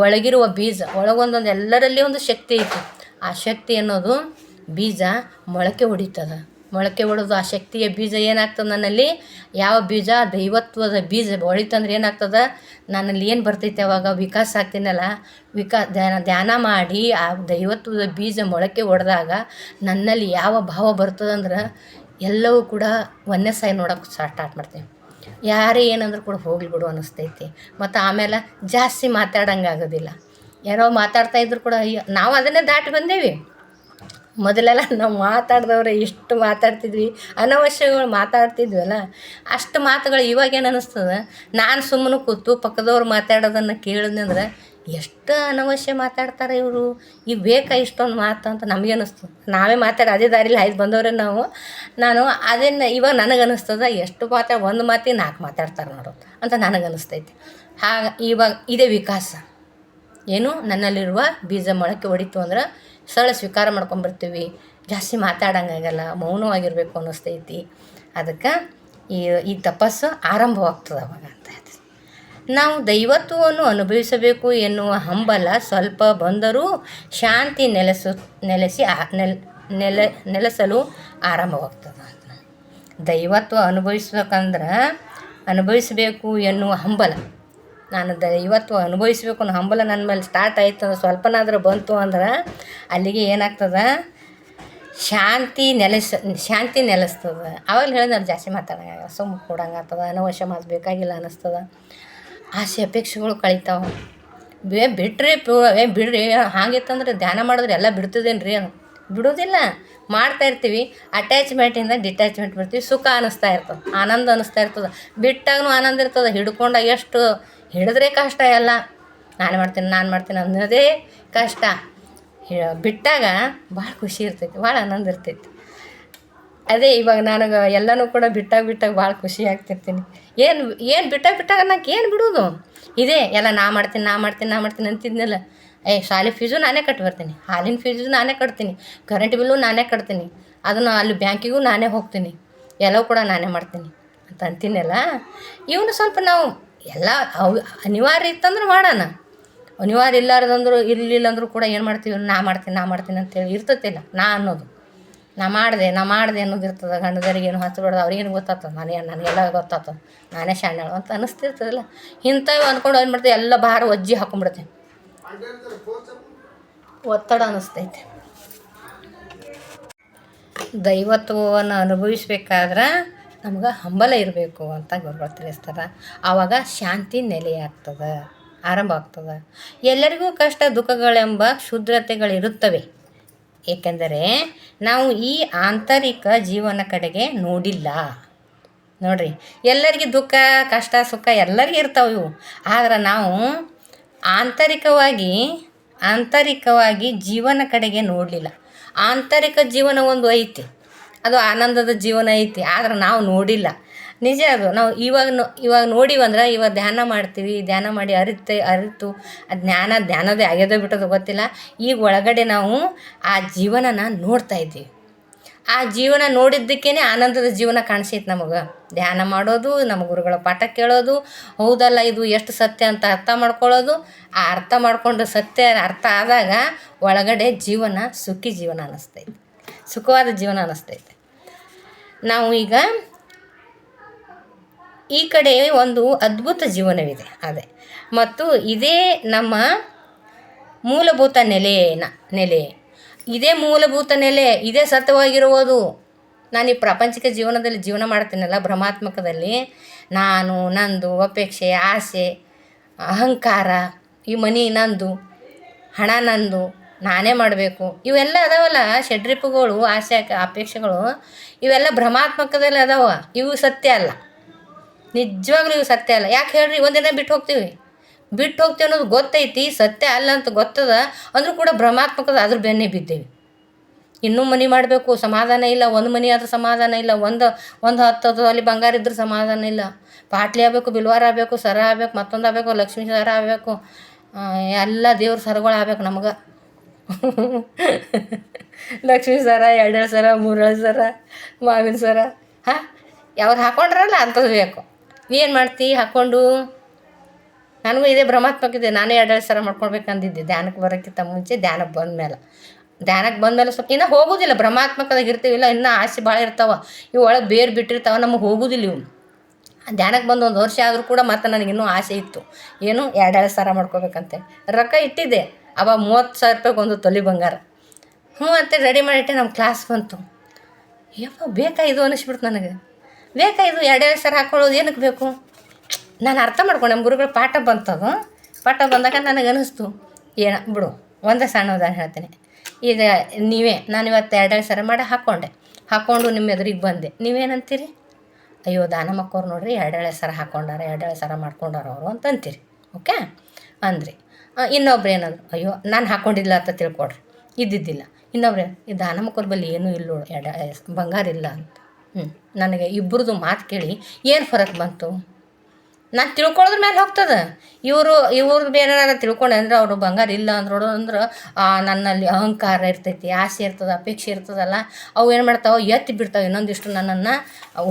ಒಳಗಿರುವ ಬೀಜ, ಒಳಗೊಂದೊಂದು ಎಲ್ಲರಲ್ಲಿ ಒಂದು ಶಕ್ತಿ ಐತಿ. ಆ ಶಕ್ತಿ ಅನ್ನೋದು ಬೀಜ ಮೊಳಕೆ ಹೊಡಿತದೆ. ಮೊಳಕೆ ಹೊಡೆದು ಆ ಶಕ್ತಿಯ ಬೀಜ ಏನಾಗ್ತದೆ ನನ್ನಲ್ಲಿ, ಯಾವ ಬೀಜ ದೈವತ್ವದ ಬೀಜ ಹೊಳಿತಂದ್ರೆ ಏನಾಗ್ತದೆ ನನ್ನಲ್ಲಿ ಏನು ಬರ್ತೈತೆ ಅವಾಗ ವಿಕಾಸ ಆಗ್ತೀನಲ್ಲ, ಧ್ಯಾನ ಮಾಡಿ ಆ ದೈವತ್ವದ ಬೀಜ ಮೊಳಕೆ ಹೊಡೆದಾಗ ನನ್ನಲ್ಲಿ ಯಾವ ಭಾವ ಬರ್ತದಂದ್ರೆ ಎಲ್ಲವೂ ಕೂಡ ಒಂದೇ ಸಾರಿ ನೋಡೋಕೆ ಸ್ಟಾರ್ಟ್ ಮಾಡ್ತೀನಿ. ಯಾರೇ ಏನಂದ್ರೂ ಕೂಡ ಹೋಗ್ಲಿ ಬಿಡು ಅನ್ನಿಸ್ತೈತಿ. ಮತ್ತು ಆಮೇಲೆ ಜಾಸ್ತಿ ಮಾತಾಡೋಂಗೆ ಆಗೋದಿಲ್ಲ. ಯಾರೋ ಮಾತಾಡ್ತಾ ಇದ್ರು ಕೂಡ ನಾವು ಅದನ್ನೇ ದಾಟಿ ಬಂದೇವಿ. ಮೊದಲೆಲ್ಲ ನಾವು ಮಾತಾಡಿದವ್ರೆ ಎಷ್ಟು ಮಾತಾಡ್ತಿದ್ವಿ, ಅನವಶ್ಯಗಳು ಮಾತಾಡ್ತಿದ್ವಲ್ಲ, ಅಷ್ಟು ಮಾತುಗಳು ಇವಾಗೇನು ಅನ್ನಿಸ್ತದೆ, ನಾನು ಸುಮ್ಮನೆ ಕೂತು ಪಕ್ಕದವ್ರು ಮಾತಾಡೋದನ್ನು ಕೇಳಿದ್ನಂದ್ರೆ ಎಷ್ಟು ಅನವಶ್ಯ ಮಾತಾಡ್ತಾರೆ ಇವರು, ಈಗ ಬೇಕಾ ಇಷ್ಟೊಂದು ಮಾತು ಅಂತ ನಮಗೆ ಅನ್ನಿಸ್ತದೆ. ನಾವೇ ಮಾತಾಡಿ ಅದೇ ದಾರಿಲಿ ಹಾಯ್ದು ಬಂದವ್ರೆ ನಾನು ಅದನ್ನು ಇವಾಗ ನನಗೆ ಅನ್ನಿಸ್ತದೆ, ಎಷ್ಟು ಒಂದು ಮಾತಿಗೆ 4 ಮಾತಾಡ್ತಾರೆ ನೋಡು ಅಂತ ನನಗೆ ಅನ್ನಿಸ್ತೈತಿ. ಇವಾಗ ಇದೇ ವಿಕಾಸ. ಏನು ನನ್ನಲ್ಲಿರುವ ಬೀಜ ಮೊಳಕೆ ಹೊಡಿತು ಅಂದ್ರೆ ಸ್ವೀಕಾರ ಮಾಡ್ಕೊಂಬರ್ತೀವಿ, ಜಾಸ್ತಿ ಮಾತಾಡೋಂಗಾಗಲ್ಲ, ಮೌನವಾಗಿರಬೇಕು ಅನ್ನಿಸ್ತೈತಿ. ಅದಕ್ಕೆ ಈ ತಪಸ್ಸು ಆರಂಭವಾಗ್ತದೆ ಅವಾಗ ಅಂತ ಹೇಳ್ತೀವಿ. ನಾವು ದೈವತ್ವವನ್ನು ಅನುಭವಿಸಬೇಕು ಎನ್ನುವ ಹಂಬಲ ಸ್ವಲ್ಪ ಬಂದರೂ ಶಾಂತಿ ನೆಲೆಸಲು ಆರಂಭವಾಗ್ತದೆ. ದೈವತ್ವ ಅನುಭವಿಸಬೇಕು ಎನ್ನುವ ಹಂಬಲ, ನಾನು ದೈವತ್ವ ಅನುಭವಿಸ್ಬೇಕು ಅನ್ನೋ ಹಂಬಲ ನನ್ನ ಮೇಲೆ ಸ್ಟಾರ್ಟ್ ಆಯ್ತು ಅಂದ್ರೆ ಸ್ವಲ್ಪನಾದರೂ ಬಂತು ಅಂದ್ರೆ ಅಲ್ಲಿಗೆ ಏನಾಗ್ತದೆ, ಶಾಂತಿ ನೆಲೆಸ್ತದೆ. ಅವಾಗ ಹೇಳಿದ್ರೆ ಜಾಸ್ತಿ ಮಾತಾಡೋಂಗಾಗಲ್ಲ, ಸುಮ್ಮನೆ ಕೊಡೋಂಗಾಗ್ತದೆ, ಅನವಶ್ಯ ಮಾತು ಬೇಕಾಗಿಲ್ಲ ಅನ್ನಿಸ್ತದೆ. ಆಸೆ ಅಪೇಕ್ಷೆಗಳು ಕಳೀತಾವೆ. ಬಿಡ್ರಿ ಹಾಗಿತ್ತಂದ್ರೆ ಧ್ಯಾನ ಮಾಡಿದ್ರೆ ಎಲ್ಲ ಬಿಡ್ತದೇನು ರೀ ಬಿಡೋದಿಲ್ಲ, ಮಾಡ್ತಾಯಿರ್ತೀವಿ. ಅಟ್ಯಾಚ್ಮೆಂಟಿಂದ ಡಿಟ್ಯಾಚ್ಮೆಂಟ್ ಬರ್ತೀವಿ, ಸುಖ ಅನ್ನಿಸ್ತಾ ಇರ್ತದೆ, ಆನಂದ ಅನ್ನಿಸ್ತಾ ಇರ್ತದೆ. ಬಿಟ್ಟಾಗೂ ಆನಂದ ಇರ್ತದೆ, ಹಿಡ್ಕೊಂಡಾಗ ಎಷ್ಟು ಹಿಡಿದ್ರೆ ಕಷ್ಟ ಎಲ್ಲ, ನಾನು ಮಾಡ್ತೀನಿ ಅನ್ನೋದೇ ಕಷ್ಟ. ಬಿಟ್ಟಾಗ ಭಾಳ ಖುಷಿ ಇರ್ತೈತಿ, ಭಾಳ ಆನಂದ ಇರ್ತೈತಿ. ಅದೇ ಇವಾಗ ನನಗೆ ಎಲ್ಲನೂ ಕೂಡ ಬಿಟ್ಟಾಗ ಭಾಳ ಖುಷಿ ಆಗ್ತಿರ್ತೀನಿ. ಏನು ಬಿಟ್ಟಾಗ ನನಗೆ ಏನು ಬಿಡೋದು, ಇದೇ ಎಲ್ಲ ನಾ ಮಾಡ್ತೀನಿ ಅಂತಿದ್ನಲ್ಲ. ಶಾಲೆ ಫೀಸು ನಾನೇ ಕಟ್ಟಿ ಬರ್ತೀನಿ, ಹಾಲಿನ ಫೀಸು ನಾನೇ ಕಟ್ತೀನಿ, ಕರೆಂಟ್ ಬಿಲ್ಲು ನಾನೇ ಕಟ್ತೀನಿ, ಅದನ್ನು ಅಲ್ಲಿ ಬ್ಯಾಂಕಿಗೂ ನಾನೇ ಹೋಗ್ತೀನಿ, ಎಲ್ಲವೂ ಕೂಡ ನಾನೇ ಮಾಡ್ತೀನಿ ಅಂತ ಅಂತೀನಲ್ಲ. ಇವನು ಸ್ವಲ್ಪ ನಾವು ಎಲ್ಲ ಅನಿವಾರ್ಯ ಇತ್ತಂದ್ರೆ ಮಾಡೋಣ, ಅನಿವಾರ್ಯ ಇರಲಿಲ್ಲ ಅಂದರೂ ಕೂಡ ಏನು ಮಾಡ್ತೀವಿ, ನಾ ಮಾಡ್ತೀನಿ ಅಂತೇಳಿ ಇರ್ತೈತಿಲ್ಲ ನಾ ಅನ್ನೋದು. ನಾ ಮಾಡಿದೆ ಅನ್ನೋದು ಇರ್ತದೆ. ಗಂಡದರಿಗೆ ಏನು ಹಚ್ಚಬಾರ್ದು, ಅವ್ರಿಗೇನು ಗೊತ್ತಾಗ್ತದೆ, ನನಗೆಲ್ಲ ಗೊತ್ತಾಗ್ತದೆ, ನಾನೇ ಶಾಣ್ಯಾಳು ಅಂತ ಅನ್ನಿಸ್ತಿರ್ತದಲ್ಲ. ಇಂಥವು ಅಂದ್ಕೊಂಡು ಏನು ಮಾಡ್ತೀವಿ, ಎಲ್ಲ ಭಾರ ಒಜ್ಜಿ ಹಾಕೊಂಡ್ಬಿಡ್ತೀವಿ, ಒತ್ತಡ ಅನ್ನಿಸ್ತೈತೆ. ದೈವತ್ವವನ್ನು ಅನುಭವಿಸ್ಬೇಕಾದ್ರೆ ನಮ್ಗೆ ಹಂಬಲ ಇರಬೇಕು ಅಂತ ಗುರುಗಳು ತಿಳಿಸ್ತಾರೆ. ಆವಾಗ ಶಾಂತಿ ನೆಲೆಯಾಗ್ತದೆ, ಆರಂಭ ಆಗ್ತದೆ. ಎಲ್ಲರಿಗೂ ಕಷ್ಟ ದುಃಖಗಳೆಂಬ ಕ್ಷುದ್ರತೆಗಳಿರುತ್ತವೆ, ಏಕೆಂದರೆ ನಾವು ಈ ಆಂತರಿಕ ಜೀವನ ಕಡೆಗೆ ನೋಡಿಲ್ಲ. ನೋಡಿರಿ, ಎಲ್ಲರಿಗೂ ದುಃಖ ಕಷ್ಟ ಸುಖ ಎಲ್ಲರಿಗೂ ಇರ್ತಾವೆ ಇವು. ಆದ್ರೆ ನಾವು ಆಂತರಿಕವಾಗಿ ಜೀವನ ಕಡೆಗೆ ನೋಡಲಿಲ್ಲ. ಆಂತರಿಕ ಜೀವನ ಒಂದು ಐತಿ, ಅದು ಆನಂದದ ಜೀವನ ಐತಿ, ಆದ್ರೆ ನಾವು ನೋಡಿಲ್ಲ. ನಿಜ ಅದು. ನಾವು ಇವಾಗ ನೋಡಿವಂದ್ರೆ ಇವಾಗ ಧ್ಯಾನ ಮಾಡ್ತೀವಿ, ಧ್ಯಾನ ಮಾಡಿ ಅರಿತು ಧ್ಯಾನದೇ ಆಗ್ಯದೋ ಬಿಟ್ಟೋದು ಗೊತ್ತಿಲ್ಲ. ಈಗ ಒಳಗಡೆ ನಾವು ಆ ಜೀವನನ ನೋಡ್ತಾ ಇದ್ದೀವಿ. ಆ ಜೀವನ ನೋಡಿದ್ದಕ್ಕೇ ಆನಂದದ ಜೀವನ ಕಾಣಿಸೈತೆ ನಮಗೆ. ಧ್ಯಾನ ಮಾಡೋದು, ನಮ್ಮ ಗುರುಗಳ ಪಾಠ ಕೇಳೋದು, ಹೌದಲ್ಲ ಇದು ಎಷ್ಟು ಸತ್ಯ ಅಂತ ಅರ್ಥ ಮಾಡ್ಕೊಳ್ಳೋದು. ಆ ಅರ್ಥ ಮಾಡ್ಕೊಂಡು ಸತ್ಯ ಅರ್ಥ ಆದಾಗ ಒಳಗಡೆ ಜೀವನ ಸುಖಿ ಜೀವನ ಅನ್ನಿಸ್ತೈತೆ, ಸುಖವಾದ ಜೀವನ ಅನ್ನಿಸ್ತೈತೆ. ನಾವು ಈಗ ಈ ಕಡೆ ಒಂದು ಅದ್ಭುತ ಜೀವನವಿದೆ, ಅದೇ ಮತ್ತು ಇದೇ ನಮ್ಮ ಮೂಲಭೂತ ನೆಲೆ. ಇದೇ ಮೂಲಭೂತ ನೆಲೆ, ಇದೇ ಸತ್ಯವಾಗಿರುವುದು. ನಾನು ಈ ಪ್ರಾಪಂಚಿಕ ಜೀವನದಲ್ಲಿ ಜೀವನ ಮಾಡ್ತೀನಲ್ಲ, ಭ್ರಮಾತ್ಮಕದಲ್ಲಿ ನಾನು, ನಂದು, ಅಪೇಕ್ಷೆ, ಆಸೆ, ಅಹಂಕಾರ, ಈ ಮನಿ ನಂದು, ಹಣ ನಂದು, ನಾನೇ ಮಾಡಬೇಕು, ಇವೆಲ್ಲ ಅದಾವಲ್ಲ ಷಡ್ರಿಪುಗಳು, ಆಸೆ ಅಪೇಕ್ಷೆಗಳು, ಇವೆಲ್ಲ ಭ್ರಮಾತ್ಮಕದಲ್ಲಿ ಅದಾವ. ಇವು ಸತ್ಯ ಅಲ್ಲ, ನಿಜವಾಗ್ಲೂ ಇವು ಸತ್ಯ ಅಲ್ಲ. ಯಾಕೆ ಹೇಳ್ರಿ, ಒಂದಿನ ಬಿಟ್ಟು ಹೋಗ್ತೀವಿ ಅನ್ನೋದು ಗೊತ್ತೈತಿ, ಸತ್ಯ ಅಲ್ಲ ಅಂತ ಗೊತ್ತದ ಅಂದರೂ ಕೂಡ ಭ್ರಮಾತ್ಮಕದ ಅದ್ರ ಬೆನ್ನೇ ಬಿದ್ದೇವೆ. ಇನ್ನೂ ಮನೆ ಮಾಡಬೇಕು, ಸಮಾಧಾನ ಇಲ್ಲ. ಒಂದು ಮನೆ ಆದರೂ ಸಮಾಧಾನ ಇಲ್ಲ. ಒಂದು 10 ಅಲ್ಲಿ ಬಂಗಾರ ಇದ್ರೂ ಸಮಾಧಾನ ಇಲ್ಲ. ಪಾಟ್ಲಿ ಆಗಬೇಕು, ಬಿಲ್ವಾರ ಆಗಬೇಕು, ಸರ ಆಗಬೇಕು, ಮತ್ತೊಂದು ಆಗಬೇಕು, ಲಕ್ಷ್ಮೀ ಸರ ಆಗಬೇಕು, ಎಲ್ಲ ದೇವ್ರ ಸರಗಳು ಆಗ್ಬೇಕು ನಮ್ಗೆ. ಲಕ್ಷ್ಮೀ ಸರ, 2 ಸರ, 3 ಸರ, ಮಾವಿನ ಸರ, ಯಾವ್ದು ಹಾಕ್ಕೊಂಡ್ರಲ್ಲ ಅಂಥದ್ದು ಬೇಕು. ಏನು ಮಾಡ್ತೀವಿ ಹಾಕ್ಕೊಂಡು? ನನಗೂ ಇದೇ ಭ್ರಮಾತ್ಮಕ ಇದೆ. ನಾನೇ 2 ಸರ ಮಾಡ್ಕೊಳ್ಬೇಕಂದಿದ್ದೆ ಧ್ಯಾನಕ್ಕೆ ಬರೋಕ್ಕಿಂತ ಮುಂಚೆ, ಧ್ಯಾನಕ್ಕೆ ಬಂದ ಮೇಲೆ ಧ್ಯಾನಕ್ಕೆ ಬಂದಮೇಲೆ ಸ್ವಲ್ಪ ಇನ್ನೂ ಹೋಗೋದಿಲ್ಲ, ಭ್ರಮಾತ್ಮಕದಾಗ ಇರ್ತೀವಿಲ್ಲ, ಇನ್ನೂ ಆಸೆ ಭಾಳ ಇರ್ತಾವೆ, ಇವು ಒಳಗೆ ಬೇರು ಬಿಟ್ಟಿರ್ತಾವೆ, ನಮಗೆ ಹೋಗೋದಿಲ್ಲ ಇವು. ಧ್ಯಾನಕ್ಕೆ ಬಂದು 1 ವರ್ಷ ಆದರೂ ಕೂಡ ಮತ್ತು ನನಗಿನ್ನೂ ಆಸೆ ಇತ್ತು, ಏನು 2 ಸರ ಮಾಡ್ಕೋಬೇಕಂತೆ. ರೊಕ್ಕ ಇಟ್ಟಿದ್ದೆ, ಅವಾಗ 30,000 ರೂಪಾಯಿಗೆ ಒಂದು ತೊಲೆ ಬಂಗಾರ. ಅಂತ ರೆಡಿ ಮಾಡಿಟ್ಟೆ. ನಮ್ಮ ಕ್ಲಾಸ್ ಬಂತು. ಯಪ್ಪ ಬೇಕಾ ಇದು ಅನ್ನಿಸ್ಬಿಡ್ತು ನನಗೆ. ಬೇಕಾ ಇದು 2 ಸರ ಹಾಕ್ಕೊಳ್ಳೋದು ಏನಕ್ಕೆ ಬೇಕು? ನಾನು ಅರ್ಥ ಮಾಡ್ಕೊಂಡೆ. ನಮ್ಮ ಗುರುಗಳು ಪಾಠ ಬಂತದು. ಪಾಠ ಬಂದಾಗ ನನಗೆ ಅನ್ನಿಸ್ತು, ಬಿಡು ಒಂದೇ ಸಣ್ಣ ಉದಾಹರಣೆ ಹೇಳ್ತೀನಿ. ಈಗ ನಾನು ಇವತ್ತು 2 ಸರ ಮಾಡಿ ಹಾಕ್ಕೊಂಡು ನಿಮ್ಮ ಎದುರಿಗೆ ಬಂದೆ, ನೀವೇನಂತೀರಿ? ಅಯ್ಯೋ ದಾನಮ್ಮಕ್ಕವ್ರು ನೋಡ್ರಿ 2 ಸರ ಹಾಕ್ಕೊಂಡಾರ, 2 ಸರ ಮಾಡ್ಕೊಂಡಾರ ಅವರು ಅಂತ ಅಂತೀರಿ. ಓಕೆ ಅಂದ್ರಿ. ಇನ್ನೊಬ್ರು ಏನಂದ್ರು, ಅಯ್ಯೋ ನಾನು ಹಾಕ್ಕೊಂಡಿಲ್ಲ ಅಂತ ತಿಳ್ಕೊಡ್ರಿ, ಇದ್ದಿದ್ದಿಲ್ಲ. ಇನ್ನೊಬ್ರು ಈ ದಾನಮ್ಮಕ್ಕವ್ರ ಬಳಿ ಏನೂ ಇಲ್ಲ ನೋಡು, ಬಂಗಾರ ಇಲ್ಲ ಅಂತ. ನನಗೆ ಇಬ್ಬರದು ಮಾತು ಕೇಳಿ ಏನು ಫರಕ್ ಬಂತು? ನಾನು ತಿಳ್ಕೊಳ್ಳೋದ್ರ ಮೇಲೆ ಹೋಗ್ತದೆ. ಇವ್ರದ್ದು ಏನಾರ ತಿಳ್ಕೊಂಡೆ ಅಂದ್ರೆ ಅವರು ಬಂಗಾರ ಇಲ್ಲ ಅಂದ್ರೆ ನನ್ನಲ್ಲಿ ಅಹಂಕಾರ ಇರ್ತೈತಿ, ಆಸೆ ಇರ್ತದೆ, ಅಪೇಕ್ಷೆ ಇರ್ತದಲ್ಲ, ಅವು ಏನು ಮಾಡ್ತಾವೆ, ಎತ್ತಿ ಬಿಡ್ತಾವೆ, ಇನ್ನೊಂದಿಷ್ಟು ನನ್ನನ್ನು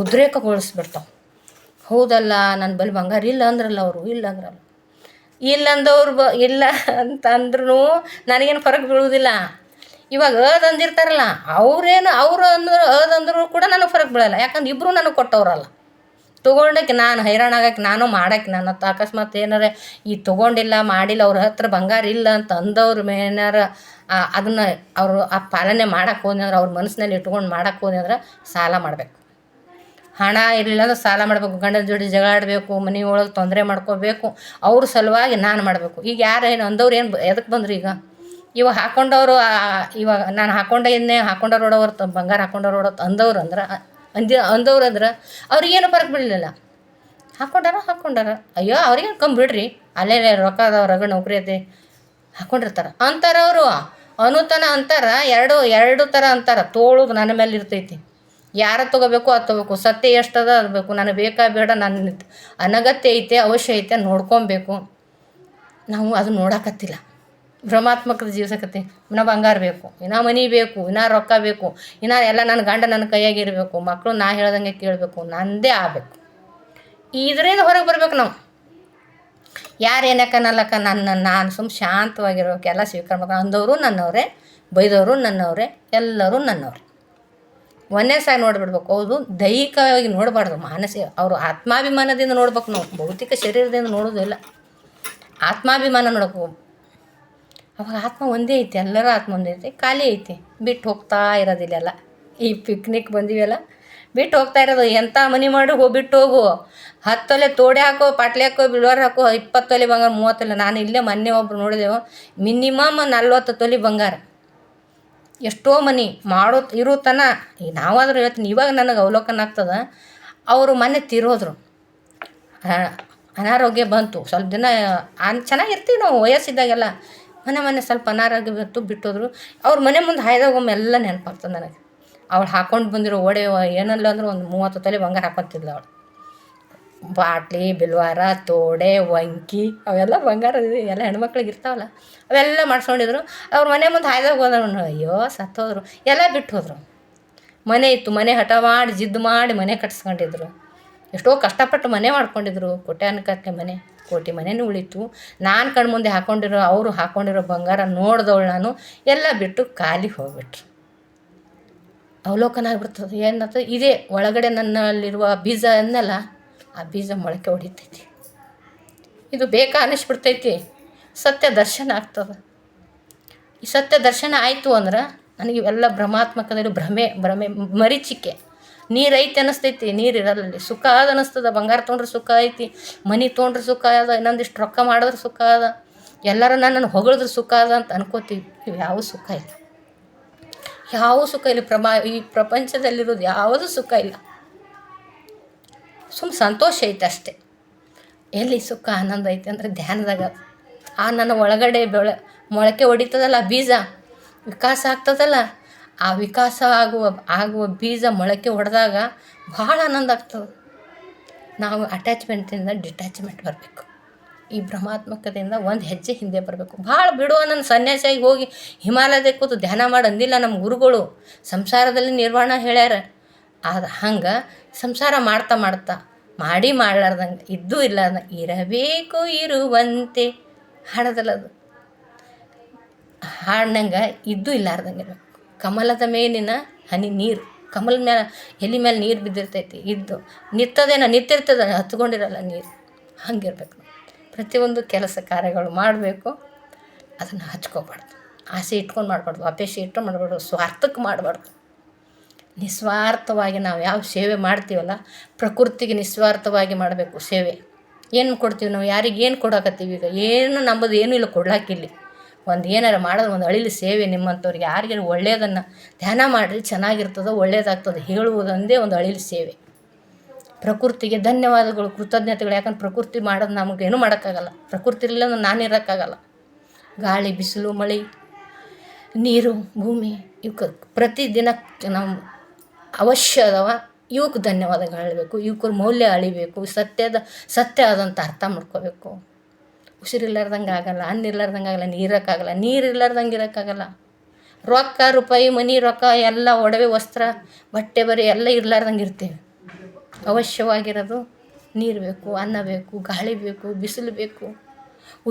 ಉದ್ರೇಕಗೊಳಿಸ್ಬಿಡ್ತಾವೆ. ಹೌದಲ್ಲ, ನನ್ನ ಬಳಿ ಬಂಗಾರ ಇಲ್ಲ ಅಂದ್ರಲ್ಲ ಅವರು, ಇಲ್ಲ ಅಂದವ್ರು ಇಲ್ಲ ಅಂತಂದ್ರೂ ನನಗೇನು ಫರಕ್ ಬೀಳುವುದಿಲ್ಲ. ಇವಾಗ ಅಂದಿರ್ತಾರಲ್ಲ, ಅವರು ಅಂದ್ರೂ ಕೂಡ ನನಗೆ ಫರಕ್ ಬೀಳಲ್ಲ. ಯಾಕಂದ್ರೆ ಇಬ್ಬರು ನನಗೆ ಕೊಟ್ಟವ್ರಲ್ಲ. ತೊಗೊಂಡಕ್ಕೆ ನಾನು ಹೈರಾಣಾಗಕ್ಕೆ, ನಾನು ಮಾಡಕ್ಕೆ, ನನ್ನ ಹತ್ರ ಅಕಸ್ಮಾತ್ ಏನಾರ ಈ ತೊಗೊಂಡಿಲ್ಲ ಮಾಡಿಲ್ಲ, ಅವ್ರ ಹತ್ರ ಬಂಗಾರ ಇಲ್ಲ ಅಂತ ಅಂದವ್ರ ಏನಾರ ಅದನ್ನು ಅವರು ಪಾಲನೆ ಮಾಡಕ್ಕೆ ಹೋದ್ನಿ ಅಂದ್ರೆ, ಅವ್ರ ಮನಸ್ಸಿನಲ್ಲಿ ಇಟ್ಕೊಂಡು ಮಾಡಕ್ಕೆ ಹೋದ್ನಿ ಅಂದ್ರೆ ಸಾಲ ಮಾಡಬೇಕು. ಹಣ ಇರಲಿಲ್ಲ ಅಂದ್ರೆ ಸಾಲ ಮಾಡಬೇಕು, ಗಂಡನ ಜೋಡಿ ಜಗಳ ಆಡಬೇಕು, ಮನೆ ಒಳಗೆ ತೊಂದರೆ ಮಾಡ್ಕೋಬೇಕು, ಅವ್ರ ಸಲುವಾಗಿ ನಾನು ಮಾಡಬೇಕು. ಈಗ ಯಾರೇನು ಅಂದವ್ರು ಏನು ಎದಕ್ಕೆ ಬಂದರು? ಇವಾಗ ಹಾಕ್ಕೊಂಡವರು, ಇವಾಗ ನಾನು ಹಾಕ್ಕೊಂಡವ್ರು ಓಡೋರು, ಬಂಗಾರ ಹಾಕ್ಕೊಂಡವ್ರು ಓಡೋದು ಅಂದವ್ರು ಅಂದ್ರೆ ಅವ್ರಿಗೇನು ಫರಕ್ ಬೀಳಲಿಲ್ಲ. ಹಾಕ್ಕೊಂಡಾರ ಅಯ್ಯೋ ಅವ್ರಿಗೇನು ಕಂಬಿಡ್ರಿ, ಅಲ್ಲೇ ರೊಕ್ಕದ ಹೊರಗೆ ನೌಕರಿ ಐತೆ ಹಾಕ್ಕೊಂಡಿರ್ತಾರೆ ಅಂತಾರೆ ಅವರು. ಅನುತನ ಅಂತಾರೆ, ಎರಡು ಥರ ಅಂತಾರೆ. ತೋಳುದು ನನ್ನ ಮೇಲೆ ಇರ್ತೈತಿ, ಯಾರು ತೊಗೋಬೇಕು ಅದು ತೊಗೋಬೇಕು, ಸತ್ಯ ಎಷ್ಟದ ಅದು ಬೇಕು, ನನಗೆ ಬೇಕಾ ಬೇಡ, ನನ್ನ ಅನಗತ್ಯ ಐತೆ ಅವಶ್ಯ ಐತೆ ನೋಡ್ಕೊಬೇಕು. ನಾವು ಅದು ನೋಡಕತ್ತಿಲ್ಲ, ಭ್ರಮಾತ್ಮಕದ ಜೀವಿಸಕತ್ತಿ. ಇನ್ನೂ ಬಂಗಾರ ಬೇಕು, ಇನ್ನೂ ಮನೆ ಬೇಕು, ಇನ್ನೂ ರೊಕ್ಕ ಬೇಕು, ಇನ್ನೂ ಎಲ್ಲ ನನ್ನ ಗಂಡ ನನ್ನ ಕೈಯಾಗಿರಬೇಕು, ಮಕ್ಕಳು ನಾ ಹೇಳ್ದಂಗೆ ಕೇಳಬೇಕು, ನಂದೇ ಆಗಬೇಕು. ಇದರಿಂದ ಹೊರಗೆ ಬರ್ಬೇಕು ನಾವು. ಯಾರು ಏನಕ್ಕನಲ್ಲಕ್ಕ ನಾನು ಶಾಂತವಾಗಿರ್ಬೇಕು, ಎಲ್ಲ ಸ್ವೀಕಾರ ಮಾಡ್ಬೇಕು. ಅಂದವರು ನನ್ನವರೇ, ಬೈದವರು ನನ್ನವರೇ, ಎಲ್ಲರೂ ನನ್ನವ್ರೆ. ಒಂದೇ ಸಾರಿ ನೋಡಿಬಿಡ್ಬೇಕು. ಹೌದು, ದೈಹಿಕವಾಗಿ ನೋಡಬಾರ್ದು, ಮಾನಸಿಕ ಅವರು ಆತ್ಮಾಭಿಮಾನದಿಂದ ನೋಡ್ಬೇಕು. ನಾವು ಭೌತಿಕ ಶರೀರದಿಂದ ನೋಡೋದಿಲ್ಲ, ಆತ್ಮಾಭಿಮಾನ ನೋಡಬೇಕು. ಅವಾಗ ಆತ್ಮ ಒಂದೇ ಐತಿ, ಎಲ್ಲರೂ ಆತ್ಮ ಒಂದೇ ಐತಿ, ಖಾಲಿ ಐತಿ, ಬಿಟ್ಟು ಹೋಗ್ತಾ ಇರೋದಿಲ್ಲ. ಈ ಪಿಕ್ನಿಕ್ ಬಂದಿವಲ್ಲ, ಬಿಟ್ಟು ಹೋಗ್ತಾ ಇರೋದು. ಎಂಥ ಮನೆ ಮಾಡಿ ಬಿಟ್ಟು ಹೋಗು, 10 ತೊಲೆ ತೋಡೆ ಹಾಕೋ, ಪಾಟ್ಲೆ ಹಾಕೋ, ಬಿಲ್ವಾರ ಹಾಕೋ, 20 ತೊಲೆ ಬಂಗಾರ, 30 ತೊಲೆ. ನಾನು ಇಲ್ಲೇ ಮೊನ್ನೆ ಒಬ್ರು ನೋಡಿದೆವು, ಮಿನಿಮಮ್ 40 ತೊಲೆ ಬಂಗಾರ. ಎಷ್ಟೋ ಮನೆ ಇರೋ ತನ. ನಾವಾದರೂ ಹೇಳ್ತೀನಿ, ಇವಾಗ ನನಗೆ ಅವಲೋಕನ ಆಗ್ತದೆ. ಅವರು ಮೊನ್ನೆ ತೀರೋದ್ರು, ಅನಾರೋಗ್ಯ ಬಂತು. ಸ್ವಲ್ಪ ದಿನ ಚೆನ್ನಾಗಿರ್ತೀವಿ ನಾವು ವಯಸ್ಸಿದ್ದಾಗೆಲ್ಲ. ಮೊನ್ನೆ ಸ್ವಲ್ಪ ಅನಾರೋಗ್ಯ ಬಂತು, ಬಿಟ್ಟೋದ್ರು. ಅವ್ರ ಮನೆ ಮುಂದೆ ಹಾಯ್ದಾಗೊಮ್ಮೆ ಎಲ್ಲ ನೆನಪಾಗ್ತದೆ ನನಗೆ. ಅವಳು ಹಾಕ್ಕೊಂಡು ಬಂದಿರೋ ಒಡೆ ಏನಲ್ಲ ಅಂದ್ರೆ ಒಂದು 30 ತೊಲೆ ಬಂಗಾರ ಹಾಕೊತಿದ್ಲು ಅವಳು. ಬಾಟ್ಲಿ, ಬಿಲ್ವಾರ, ತೋಡೆ, ವಂಕಿ ಅವೆಲ್ಲ ಬಂಗಾರ ಎಲ್ಲ ಹೆಣ್ಮಕ್ಳಿಗೆ ಇರ್ತಾವಲ್ಲ, ಅವೆಲ್ಲ ಮಾಡ್ಸ್ಕೊಂಡಿದ್ರು. ಅವ್ರ ಮನೆ ಮುಂದೆ ಹಾಯ್ದಾಗ ಹೋದವನು, ಅಯ್ಯೋ ಸತ್ತೋದ್ರು, ಎಲ್ಲ ಬಿಟ್ಟು ಹೋದರು. ಮನೆ ಇತ್ತು, ಮನೆ ಹಠ ಮಾಡಿ ಜಿದ್ದು ಮಾಡಿ ಮನೆ ಕಟ್ಸ್ಕೊಂಡಿದ್ರು. ಎಷ್ಟೋ ಕಷ್ಟಪಟ್ಟು ಮನೆ ಮಾಡ್ಕೊಂಡಿದ್ರು. ಕೋಟ್ಯಾನುಗಟ್ಟಲೆ ಮನೆ, ಕೋಟಿ ಮನೆಯೂ ಉಳಿತು. ನಾನು ಕಣ್ಮುಂದೆ ಅವರು ಹಾಕ್ಕೊಂಡಿರೋ ಬಂಗಾರ ನೋಡಿದವಳು ನಾನು. ಎಲ್ಲ ಬಿಟ್ಟು ಖಾಲಿ ಹೋಗ್ಬಿಟ್ರು. ಅವಲೋಕನ ಆಗಿಬಿಡ್ತದೆ. ಏನಂತ ಇದೇ ಒಳಗಡೆ ನನ್ನಲ್ಲಿರುವ ಬೀಜ ಅನ್ನಲ್ಲ, ಆ ಬೀಜ ಮೊಳಕೆ ಹೊಡಿತೈತಿ. ಇದು ಬೇಕಾ ಅನ್ನಿಸ್ಬಿಡ್ತೈತಿ. ಸತ್ಯ ದರ್ಶನ ಆಗ್ತದೆ. ಈ ಸತ್ಯ ದರ್ಶನ ಆಯಿತು ಅಂದ್ರೆ ನನಗೆ ಇವೆಲ್ಲ ಭ್ರಮಾತ್ಮಕದಲ್ಲಿ ಭ್ರಮೆ ಮರೀಚಿಕೆ. ನೀರು ಐತಿ ಅನ್ನಿಸ್ತೈತಿ, ನೀರು ಇರಲ್ಲ. ಸುಖ ಅದ ಅನ್ನಿಸ್ತದೆ. ಬಂಗಾರ ತೊಗೊಂಡ್ರೆ ಸುಖ ಐತಿ, ಮನೆ ತೊಗೊಂಡ್ರೆ ಸುಖ ಅದ, ಇನ್ನೊಂದಿಷ್ಟು ರೊಕ್ಕ ಮಾಡಿದ್ರೆ ಸುಖ ಅದ, ಎಲ್ಲರೂ ನನ್ನನ್ನು ಹೊಗಳಿದ್ರೆ ಸುಖ ಅದ ಅಂತ ಅನ್ಕೋತೀವಿ. ಇವು ಯಾವ ಸುಖ ಇಲ್ಲ, ಯಾವ ಸುಖ ಇಲ್ಲ. ಈ ಪ್ರಪಂಚದಲ್ಲಿರೋದು ಯಾವುದೂ ಸುಖ ಇಲ್ಲ. ಸಂತೋಷ ಐತೆ ಅಷ್ಟೆ. ಎಲ್ಲಿ ಸುಖ ಆನಂದ ಐತೆ ಅಂದರೆ ಧ್ಯಾನದಾಗ. ನನ್ನ ಒಳಗಡೆ ಮೊಳಕೆ ಹೊಡಿತದಲ್ಲ ಬೀಜ, ವಿಕಾಸ ಆಗ್ತದಲ್ಲ, ಆ ವಿಕಾಸ ಆಗುವ ಬೀಜ ಮೊಳಕೆ ಹೊಡೆದಾಗ ಭಾಳ ಆನಂದ ಆಗ್ತದೆ. ನಾವು ಅಟ್ಯಾಚ್ಮೆಂಟಿಂದ ಡಿಟ್ಯಾಚ್ಮೆಂಟ್ ಬರಬೇಕು. ಈ ಭ್ರಮಾತ್ಮಕದಿಂದ ಒಂದು ಹೆಜ್ಜೆ ಹಿಂದೆ ಬರಬೇಕು. ಭಾಳ ಬಿಡುವ ನನ್ನ ಸನ್ಯಾಸಿಯಾಗಿ ಹೋಗಿ ಹಿಮಾಲಯದ ಕೂತು ಧ್ಯಾನ ಮಾಡಿ ಅಂದಿಲ್ಲ ನಮ್ಮ ಗುರುಗಳು. ಸಂಸಾರದಲ್ಲಿ ನಿರ್ವಾಣ ಹೇಳ್ಯಾರ. ಹಂಗೆ ಸಂಸಾರ ಮಾಡ್ತಾ ಮಾಡಲಾರ್ದಂಗೆ ಇದ್ದೂ ಇಲ್ಲ ಇರಬೇಕು ಇರುವಂತೆ ಹಾಡೋದಲ್ಲ ಅದು. ಹಾಡ್ನಂಗೆ ಇದ್ದೂ ಇಲ್ಲಾರ್ದಂಗೆ ಇರಬೇಕು. ಕಮಲದ ಮೇಲಿನ ಹನಿ ನೀರು, ಕಮಲದ ಮೇಲೆ ಎಲೆ ಮೇಲೆ ನೀರು ಬಿದ್ದಿರ್ತೈತಿ, ಇದ್ದು ನಿಂತಿರ್ತದೆ, ಹತ್ಕೊಂಡಿರಲ್ಲ ನೀರು. ಹಂಗಿರ್ಬೇಕು. ಪ್ರತಿಯೊಂದು ಕೆಲಸ ಕಾರ್ಯಗಳು ಮಾಡಬೇಕು, ಅದನ್ನು ಹಚ್ಕೋಬಾರ್ದು. ಆಸೆ ಇಟ್ಕೊಂಡು ಮಾಡಬಾರ್ದು, ಅಪೇಕ್ಷೆ ಇಟ್ಟು ಮಾಡಬಾರ್ದು, ಸ್ವಾರ್ಥಕ್ಕೆ ಮಾಡಬಾರ್ದು. ನಿಸ್ವಾರ್ಥವಾಗಿ ನಾವು ಯಾವ ಸೇವೆ ಮಾಡ್ತೀವಲ್ಲ, ಪ್ರಕೃತಿಗೆ ನಿಸ್ವಾರ್ಥವಾಗಿ ಮಾಡಬೇಕು ಸೇವೆ. ಏನು ಕೊಡ್ತೀವಿ ನಾವು? ಯಾರಿಗೆ ಏನು ಕೊಡಾಕತ್ತೀವಿ? ಈಗ ಏನು ನಮ್ಮದು ಏನೂ ಇಲ್ಲ ಕೊಡ್ಲಾಕಿಲ್ಲಿ. ಒಂದು ಏನಾರು ಮಾಡೋದು ಒಂದು ಅಳಿಲು ಸೇವೆ. ನಿಮ್ಮಂಥವ್ರಿಗೆ ಯಾರಿಗಾರು ಒಳ್ಳೆಯದನ್ನು ಧ್ಯಾನ ಮಾಡಿರಿ, ಚೆನ್ನಾಗಿರ್ತದೆ, ಒಳ್ಳೆಯದಾಗ್ತದೆ ಹೇಳುವುದೊಂದೇ ಒಂದು ಅಳಿಲು ಸೇವೆ. ಪ್ರಕೃತಿಗೆ ಧನ್ಯವಾದಗಳು, ಕೃತಜ್ಞತೆಗಳು. ಯಾಕಂದ್ರೆ ಪ್ರಕೃತಿ ಮಾಡೋದು ನಮಗೇನು ಮಾಡೋಕ್ಕಾಗಲ್ಲ. ಪ್ರಕೃತಿ ಇಲ್ಲ ಅಂದ್ರೆ ನಾನು ಇರೋಕ್ಕಾಗಲ್ಲ. ಗಾಳಿ, ಬಿಸಿಲು, ಮಳೆ, ನೀರು, ಭೂಮಿ ಇವಕ್ಕೆ ಪ್ರತಿದಿನ ನಾವು ಅವಶ್ಯ ಅದಾವ. ಇವಕ್ಕೆ ಧನ್ಯವಾದಗಳು ಹೇಳಬೇಕು, ಇವಕ್ಕೆ ಮೌಲ್ಯ ಅಳಿಬೇಕು, ಸತ್ಯ ಆದಂಥ ಅರ್ಥ ಮಾಡ್ಕೋಬೇಕು. ಉಸಿರಿಲ್ಲಾರ್ದಂಗೆ ಆಗಲ್ಲ, ಅನ್ನ ಇರ್ಲಾರ್ದಂಗೆ ಆಗಲ್ಲ, ನೀರಕ್ಕಾಗಲ್ಲ, ನೀರು ಇರ್ಲಾರ್ದಂಗೆ ಇರೋಕ್ಕಾಗಲ್ಲ. ರೊಕ್ಕ ರೂಪಾಯಿ, ಮನೆ ರೊಕ್ಕ ಎಲ್ಲ, ಒಡವೆ ವಸ್ತ್ರ ಬಟ್ಟೆ ಬರೆ ಎಲ್ಲ ಇರ್ಲಾರ್ದಂಗೆ ಇರ್ತೀವಿ. ಅವಶ್ಯವಾಗಿರೋದು ನೀರು ಬೇಕು, ಅನ್ನ ಬೇಕು, ಗಾಳಿ ಬೇಕು, ಬಿಸಿಲು ಬೇಕು,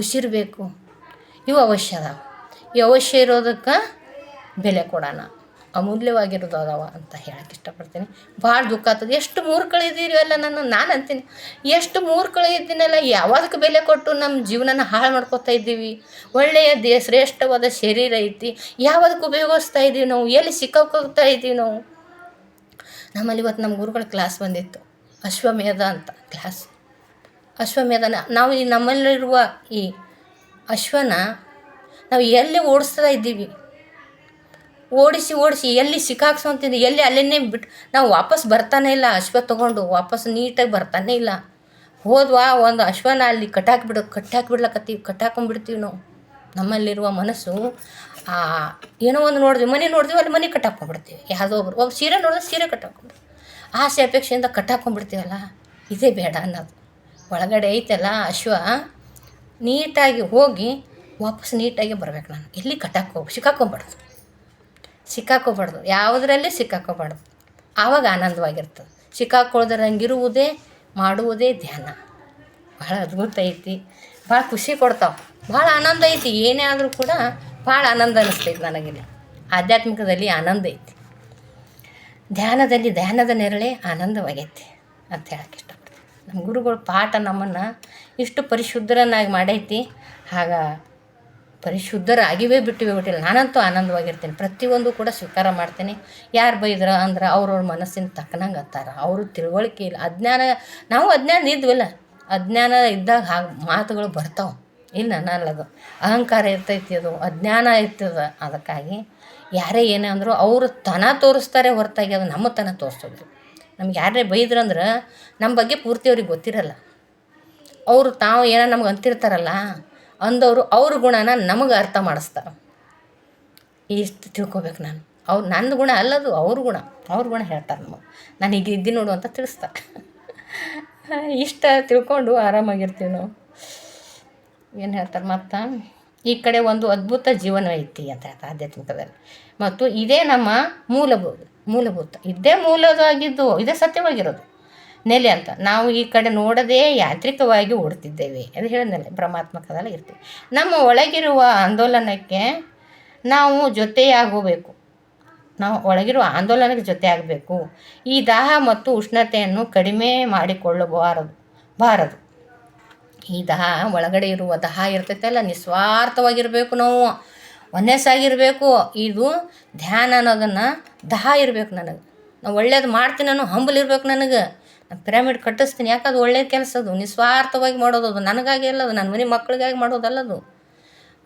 ಉಸಿರು ಬೇಕು. ಇವು ಅವಶ್ಯ ಅದಾವ. ಈ ಅವಶ್ಯ ಇರೋದಕ್ಕೆ ಬೆಲೆ ಕೊಡೋಣ, ಅಮೂಲ್ಯವಾಗಿರೋದು ಅದಾವ ಅಂತ ಹೇಳಕ್ಕೆ ಇಷ್ಟಪಡ್ತೀನಿ. ಭಾಳ ದುಃಖ ಆಗ್ತದೆ. ಎಷ್ಟು ಮೂರ್ಖಳಿದ್ದೀರಿ ಅಲ್ಲ, ನಾನು ಅಂತೀನಿ, ಎಷ್ಟು ಮೂರ್ಖಳಿದ್ದೀನಲ್ಲ. ಯಾವುದಕ್ಕೆ ಬೆಲೆ ಕೊಟ್ಟು ನಮ್ಮ ಜೀವನನ ಹಾಳು ಮಾಡ್ಕೊತಾ ಇದ್ದೀವಿ. ಒಳ್ಳೆಯ ಶ್ರೇಷ್ಠವಾದ ಶರೀರ ಐತಿ, ಯಾವುದಕ್ಕೆ ಉಪಯೋಗಿಸ್ತಾ ಇದ್ದೀವಿ ನಾವು? ಎಲ್ಲಿ ಸಿಕ್ಕಾಕೋಗ್ತಾ ಇದ್ದೀವಿ ನಾವು? ನಮ್ಮಲ್ಲಿ ಇವತ್ತು ನಮ್ಮ ಗುರುಗಳ ಕ್ಲಾಸ್ ಬಂದಿತ್ತು, ಅಶ್ವಮೇಧ ಅಂತ ಕ್ಲಾಸ್. ಅಶ್ವಮೇಧನ ನಾವು ಈ ನಮ್ಮಲ್ಲಿರುವ ಈ ಅಶ್ವನ ನಾವು ಎಲ್ಲಿ ಓಡಿಸ್ತಾ ಇದ್ದೀವಿ? ಓಡಿಸಿ ಎಲ್ಲಿ ಸಿಕ್ಕಾಕ್ಸೋಂತಿದ್ದು, ಎಲ್ಲಿ ಅಲ್ಲೇ ಬಿಟ್ಟು ನಾವು ವಾಪಸ್ ಬರ್ತಾನೆ ಇಲ್ಲ. ಅಶ್ವ ತೊಗೊಂಡು ವಾಪಸ್ ನೀಟಾಗಿ ಬರ್ತಾನೆ ಇಲ್ಲ. ಹೋದ್ವಾ ಒಂದು ಅಶ್ವನ ಅಲ್ಲಿ ಕಟ್ಟಾಕೊಂಡ್ಬಿಡ್ತೀವಿ ನಾವು. ನಮ್ಮಲ್ಲಿರುವ ಮನಸ್ಸು ಏನೋ ಒಂದು ನೋಡಿದ್ವಿ, ಮನೆ ನೋಡಿದ್ವಿ, ಅಲ್ಲಿ ಮನೆ ಕಟ್ಟಾಕೊಂಡ್ಬಿಡ್ತೀವಿ. ಯಾವುದೋ ಒಬ್ಬರು ಸೀರೆ ನೋಡಿದ್ರೆ ಸೀರೆ ಕಟ್ಟಾಕೊಂಡ್ಬಿಡ್ತೀವಿ. ಆಸೆ ಅಪೇಕ್ಷೆಯಿಂದ ಕಟ್ಟಾಕೊಂಡ್ಬಿಡ್ತೀವಲ್ಲ, ಇದೇ ಬೇಡ ಅನ್ನೋದು. ಒಳಗಡೆ ಐತಲ್ಲ ಅಶ್ವ, ನೀಟಾಗಿ ಹೋಗಿ ವಾಪಸ್ ನೀಟಾಗಿ ಬರ್ಬೇಕು. ನಾನು ಎಲ್ಲಿ ಸಿಕ್ಕಾಕೋಬಾರ್ದು, ಯಾವುದರಲ್ಲಿ ಸಿಕ್ಕಾಕೋಬಾರ್ದು. ಆವಾಗ ಆನಂದವಾಗಿರ್ತದೆ. ಸಿಕ್ಕಾಕೊಳ್ದಂಗಿರುವುದೇ ಮಾಡುವುದೇ ಧ್ಯಾನ. ಭಾಳ ಅದ್ಭುತ ಐತಿ, ಭಾಳ ಖುಷಿ ಕೊಡ್ತಾವೆ, ಭಾಳ ಆನಂದ ಐತಿ. ಏನೇ ಆದರೂ ಕೂಡ ಭಾಳ ಆನಂದ ಅನ್ನಿಸ್ತೈತಿ ನನಗಿಲ್ಲಿ. ಆಧ್ಯಾತ್ಮಿಕದಲ್ಲಿ ಆನಂದ ಐತಿ, ಧ್ಯಾನದ ನೆರಳೇ ಆನಂದವಾಗೈತಿ ಅಂತ ಹೇಳಕ್ಕೆ ಇಷ್ಟಪಡ್ತೀನಿ. ನಮ್ಮ ಗುರುಗಳು ಪಾಠ ನಮ್ಮನ್ನು ಇಷ್ಟು ಪರಿಶುದ್ಧರನ್ನಾಗಿ ಮಾಡೈತಿ. ಆಗ ಪರಿಶುದ್ಧರಾಗಿವೇ ಬಿಟ್ಟಿಲ್ಲ. ನಾನಂತೂ ಆನಂದವಾಗಿರ್ತೀನಿ, ಪ್ರತಿಯೊಂದು ಕೂಡ ಸ್ವೀಕಾರ ಮಾಡ್ತೀನಿ. ಯಾರು ಬೈದ್ರ ಅಂದ್ರೆ ಅವ್ರವ್ರ ಮನಸ್ಸಿನ ತಕ್ಕನಂಗೆ ಅಂತಾರ, ಅವರು ತಿಳುವಳಿಕೆ ಇಲ್ಲ, ನಾವು ಅಜ್ಞಾನ ಇದ್ವಲ್ಲ, ಅಜ್ಞಾನ ಇದ್ದಾಗ ಹಾಗೆ ಮಾತುಗಳು ಬರ್ತಾವೆ. ಇಲ್ಲ ಅನ್ನಲ್ಲದು, ಅಹಂಕಾರ ಇರ್ತೈತಿ, ಅದು ಅಜ್ಞಾನ ಇರ್ತದೆ. ಅದಕ್ಕಾಗಿ ಯಾರೇ ಏನೇ ಅಂದರೂ ಅವರು ತನ ತೋರಿಸ್ತಾರೆ ಹೊರತಾಗಿ ಅದು ನಮ್ಮ ತನ ತೋರಿಸೋದು. ನಮ್ಗೆ ಯಾರೇ ಬೈದ್ರಂದ್ರೆ ನಮ್ಮ ಬಗ್ಗೆ ಪೂರ್ತಿ ಅವ್ರಿಗೆ ಗೊತ್ತಿರಲ್ಲ. ಅವರು ತಾವು ಏನೋ ನಮ್ಗೆ ಅಂತಿರ್ತಾರಲ್ಲ ಅಂದವರು ಅವ್ರ ಗುಣನ ನಮಗೆ ಅರ್ಥ ಮಾಡಿಸ್ತಾರೆ. ಇಷ್ಟು ತಿಳ್ಕೊಬೇಕು ನಾನು. ನನ್ನ ಗುಣ ಅಲ್ಲದು, ಅವ್ರ ಗುಣ ಹೇಳ್ತಾರೆ ನಮಗೆ. ನಾನು ಈಗ ಇದ್ದೀನಿ ನೋಡು ಅಂತ ತಿಳಿಸ್ತಾರೆ. ಇಷ್ಟ ತಿಳ್ಕೊಂಡು ಆರಾಮಾಗಿರ್ತೀವಿ ನಾವು. ಏನು ಹೇಳ್ತಾರೆ ಮತ್ತು ಈ ಕಡೆ ಒಂದು ಅದ್ಭುತ ಜೀವನ ಐತಿ ಅಂತ ಹೇಳ್ತಾರೆ ಆಧ್ಯಾತ್ಮಿಕದಲ್ಲಿ. ಮತ್ತು ಇದೇ ನಮ್ಮ ಮೂಲಭೂತ ಇದೇ ಮೂಲದಾಗಿದ್ದು, ಇದೇ ಸತ್ಯವಾಗಿರೋದು ನೆಲೆ ಅಂತ ನಾವು ಈ ಕಡೆ ನೋಡದೇ ಯಾಂತ್ರಿಕವಾಗಿ ಓಡ್ತಿದ್ದೇವೆ. ಅದು ಹೇಳಿದ್ನಲ್ಲ, ಭ್ರಮಾತ್ಮಕದಲ್ಲಿ ಇರ್ತೀವಿ. ನಮ್ಮ ಒಳಗಿರುವ ಆಂದೋಲನಕ್ಕೆ ನಾವು ಜೊತೆಯಾಗಬೇಕು. ನಾವು ಒಳಗಿರುವ ಆಂದೋಲನಕ್ಕೆ ಜೊತೆ ಆಗಬೇಕು. ಈ ದಾಹ ಮತ್ತು ಉಷ್ಣತೆಯನ್ನು ಕಡಿಮೆ ಮಾಡಿಕೊಳ್ಳಬಾರದು. ಈ ದಾಹ, ಒಳಗಡೆ ಇರುವ ದಾಹ ಇರ್ತೈತಲ್ಲ, ನಿಸ್ವಾರ್ಥವಾಗಿರಬೇಕು. ನಾವು ಒನ್ನೆಸ್ಸಾಗಿರಬೇಕು. ಇದು ಧ್ಯಾನ ಅನ್ನೋದನ್ನು ದಾಹ ಇರಬೇಕು ನನಗೆ. ನಾವು ಒಳ್ಳೇದು ಮಾಡ್ತೀನಿ ಅನ್ನೋ ಹಂಬಲ್ ಇರ್ಬೇಕು ನನಗೆ. ನಾನು ಪಿರಮಿಡ್ ಕಟ್ಟಿಸ್ತೀನಿ, ಯಾಕೆ ಅದು ಒಳ್ಳೆಯ ಕೆಲಸ. ಅದು ನಿಸ್ವಾರ್ಥವಾಗಿ ಮಾಡೋದು, ಅದು ನನಗಾಗಿ ಅಲ್ಲದು, ನನ್ನ ಮನೆ ಮಕ್ಕಳಿಗಾಗಿ ಮಾಡೋದಲ್ಲದು,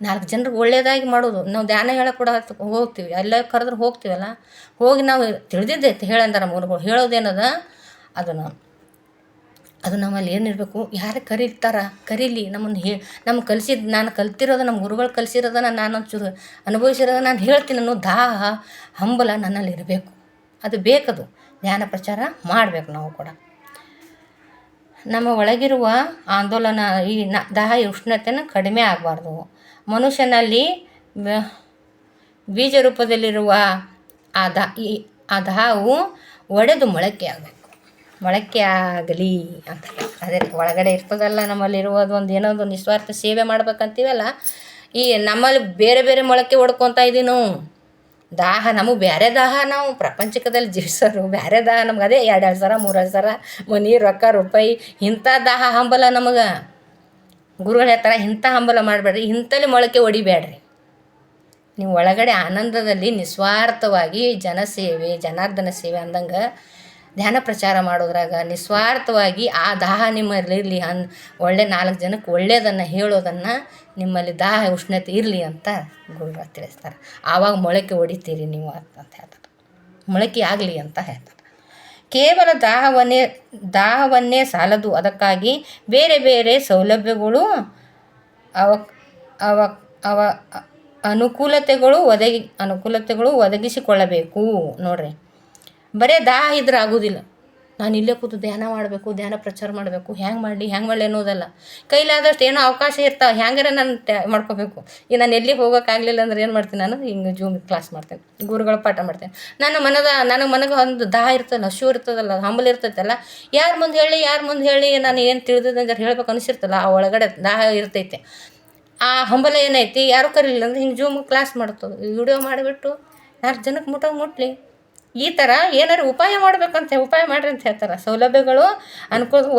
4 ಜನರಿಗೆ ಒಳ್ಳೆಯದಾಗಿ ಮಾಡೋದು. ನಾವು ಧ್ಯಾನ ಹೇಳಕ್ಕೆ ಕೂಡ ಹೋಗ್ತೀವಿ, ಎಲ್ಲ ಕರೆದ್ರೆ ಹೋಗ್ತೀವಲ್ಲ, ಹೋಗಿ ನಾವು ತಿಳಿದಿದ್ದೈತೆ ಹೇಳಂದಾರ ಮೂರುಗಳು ಹೇಳೋದೇನದ ಅದು ನಮ್ಮಲ್ಲಿ ಏನಿರಬೇಕು. ಯಾರೇ ಕರೀಲಿ, ನಮಗೆ ಕಲಿಸಿದ್ದು, ನಾನು ಕಲ್ತಿರೋದು, ನಮ್ಮ ಗುರುಗಳು ಕಲಿಸಿರೋದನ್ನ ನಾನು ಒಂಚೂರು ಅನುಭವಿಸಿರೋದನ್ನ ನಾನು ಹೇಳ್ತೀನಿ ಅನ್ನೋ ದಾಹ ಹಂಬಲ ನನ್ನಲ್ಲಿ ಇರಬೇಕು. ಅದು ಬೇಕದು. ಧ್ಯಾನ ಪ್ರಚಾರ ಮಾಡಬೇಕು ನಾವು ಕೂಡ. ನಮ್ಮ ಒಳಗಿರುವ ಆಂದೋಲನ, ಈ ದಾಹ ಉಷ್ಣತೆಯನ್ನು ಕಡಿಮೆ ಆಗಬಾರ್ದು. ಮನುಷ್ಯನಲ್ಲಿ ಬೀಜ ರೂಪದಲ್ಲಿರುವ ಆ ದಾಹವು ಒಡೆದು ಮೊಳಕೆ ಆಗಲಿ ಅಂತ. ಅದೇ ಒಳಗಡೆ ಇರ್ತದಲ್ಲ ನಮ್ಮಲ್ಲಿರುವುದು ಒಂದು ಏನೋ ಒಂದು ನಿಸ್ವಾರ್ಥ ಸೇವೆ ಮಾಡ್ಬೇಕಂತೀವಲ್ಲ, ಈ ನಮ್ಮಲ್ಲಿ ಬೇರೆ ಬೇರೆ ಮೊಳಕೆ ಹೊಡ್ಕೊತಾ ಇದ್ದೀವಿ ನಾವು. ದಾಹ ನಮಗೆ ಬೇರೆ ದಾಹ, ನಾವು ಪ್ರಪಂಚಕದಲ್ಲಿ ಜೀವಿಸೋರು ಬೇರೆ ದಾಹ ನಮ್ಗೆ ಅದೇ 2,000 3,000 ಮನೆ ರೊಕ್ಕ ರೂಪಾಯಿ ಇಂಥ ದಾಹ ಹಂಬಲ ನಮಗೆ. ಗುರುಗಳು ಹೇಳ್ತಾರೆ ಇಂಥ ಹಂಬಲ ಮಾಡಬೇಡ್ರಿ, ಇಂಥಲ್ಲಿ ಮೊಳಕೆ ಹೊಡಿಬೇಡ್ರಿ. ನೀವು ಒಳಗಡೆ ಆನಂದದಲ್ಲಿ ನಿಸ್ವಾರ್ಥವಾಗಿ ಜನಸೇವೆ ಜನಾರ್ದನ ಸೇವೆ ಅಂದಂಗೆ ಧ್ಯಾನ ಪ್ರಚಾರ ಮಾಡೋದ್ರಾಗ ನಿಸ್ವಾರ್ಥವಾಗಿ ಆ ದಾಹ ನಿಮ್ಮಲ್ಲಿ ಇರಲಿ, ಒಳ್ಳೆ 4 ಜನಕ್ಕೆ ಒಳ್ಳೆಯದನ್ನು ಹೇಳೋದನ್ನು ನಿಮ್ಮಲ್ಲಿ ದಾಹ ಉಷ್ಣತೆ ಇರಲಿ ಅಂತ ಗುರುಗಳು ತಿಳಿಸ್ತಾರೆ. ಆವಾಗ ಮೊಳಕೆ ಹೊಡಿತೀರಿ ನೀವು ಅಂತ ಹೇಳ್ತಾರೆ. ಮೊಳಕೆ ಆಗಲಿ ಅಂತ ಹೇಳ್ತಾರೆ. ಕೇವಲ ದಾಹವನ್ನೇ ಸಾಲದು, ಅದಕ್ಕಾಗಿ ಬೇರೆ ಬೇರೆ ಸೌಲಭ್ಯಗಳು ಅವ ಅವ ಅವ ಅನುಕೂಲತೆಗಳು ಒದಗಿಸಿಕೊಳ್ಳಬೇಕು. ನೋಡ್ರಿ, ಬರೀ ದಾಹ ಇದ್ರೆ ಆಗೋದಿಲ್ಲ. ನಾನು ಇಲ್ಲೇ ಕೂತು ಧ್ಯಾನ ಮಾಡಬೇಕು, ಧ್ಯಾನ ಪ್ರಚಾರ ಮಾಡಬೇಕು, ಹ್ಯಾಂಗೆ ಮಾಡಲಿ ಅನ್ನೋದಲ್ಲ. ಕೈಲಾದಷ್ಟು ಏನೋ ಅವಕಾಶ ಇರ್ತಾವೆ, ಹ್ಯಾಂಗಾರ ನಾನು ಮಾಡ್ಕೋಬೇಕು. ಈಗ ನಾನು ಎಲ್ಲಿಗೆ ಹೋಗೋಕ್ಕಾಗಲಿಲ್ಲ ಅಂದ್ರೆ ಏನು ಮಾಡ್ತೀನಿ, ನಾನು ಹಿಂಗೆ ಜೂಮ್ ಕ್ಲಾಸ್ ಮಾಡ್ತೇನೆ, ಗುರುಗಳ ಪಾಠ ಮಾಡ್ತೇನೆ. ನನಗೆ ಮನಗೆ ಒಂದು ದಾಹ ಇರ್ತದಲ್ಲ, ಹಸಿವು ಇರ್ತದಲ್ಲ, ಹಂಬಲ ಇರ್ತೈತಲ್ಲ, ಯಾರು ಮುಂದೆ ಹೇಳಿ ನಾನು ಏನು ತಿಳಿದಿದ್ದಂಗೆ ಹೇಳ್ಬೇಕು ಅನಿಸಿರ್ತಲ್ಲ, ಆ ಒಳಗಡೆ ದಾಹ ಇರ್ತೈತೆ. ಆ ಹಂಬಲ ಏನೈತಿ, ಯಾರು ಕರೀಲಿಲ್ಲ ಅಂದ್ರೆ ಹಿಂಗೆ ಜೂಮ್ ಕ್ಲಾಸ್ ಮಾಡ್ತದೆ, ವಿಡಿಯೋ ಮಾಡಿಬಿಟ್ಟು 4 ಜನಕ್ಕೆ ಮುಟ್ಲಿ. ಈ ಥರ ಏನಾರು ಉಪಾಯ ಮಾಡಿರಿ ಅಂತ ಹೇಳ್ತಾರೆ. ಸೌಲಭ್ಯಗಳು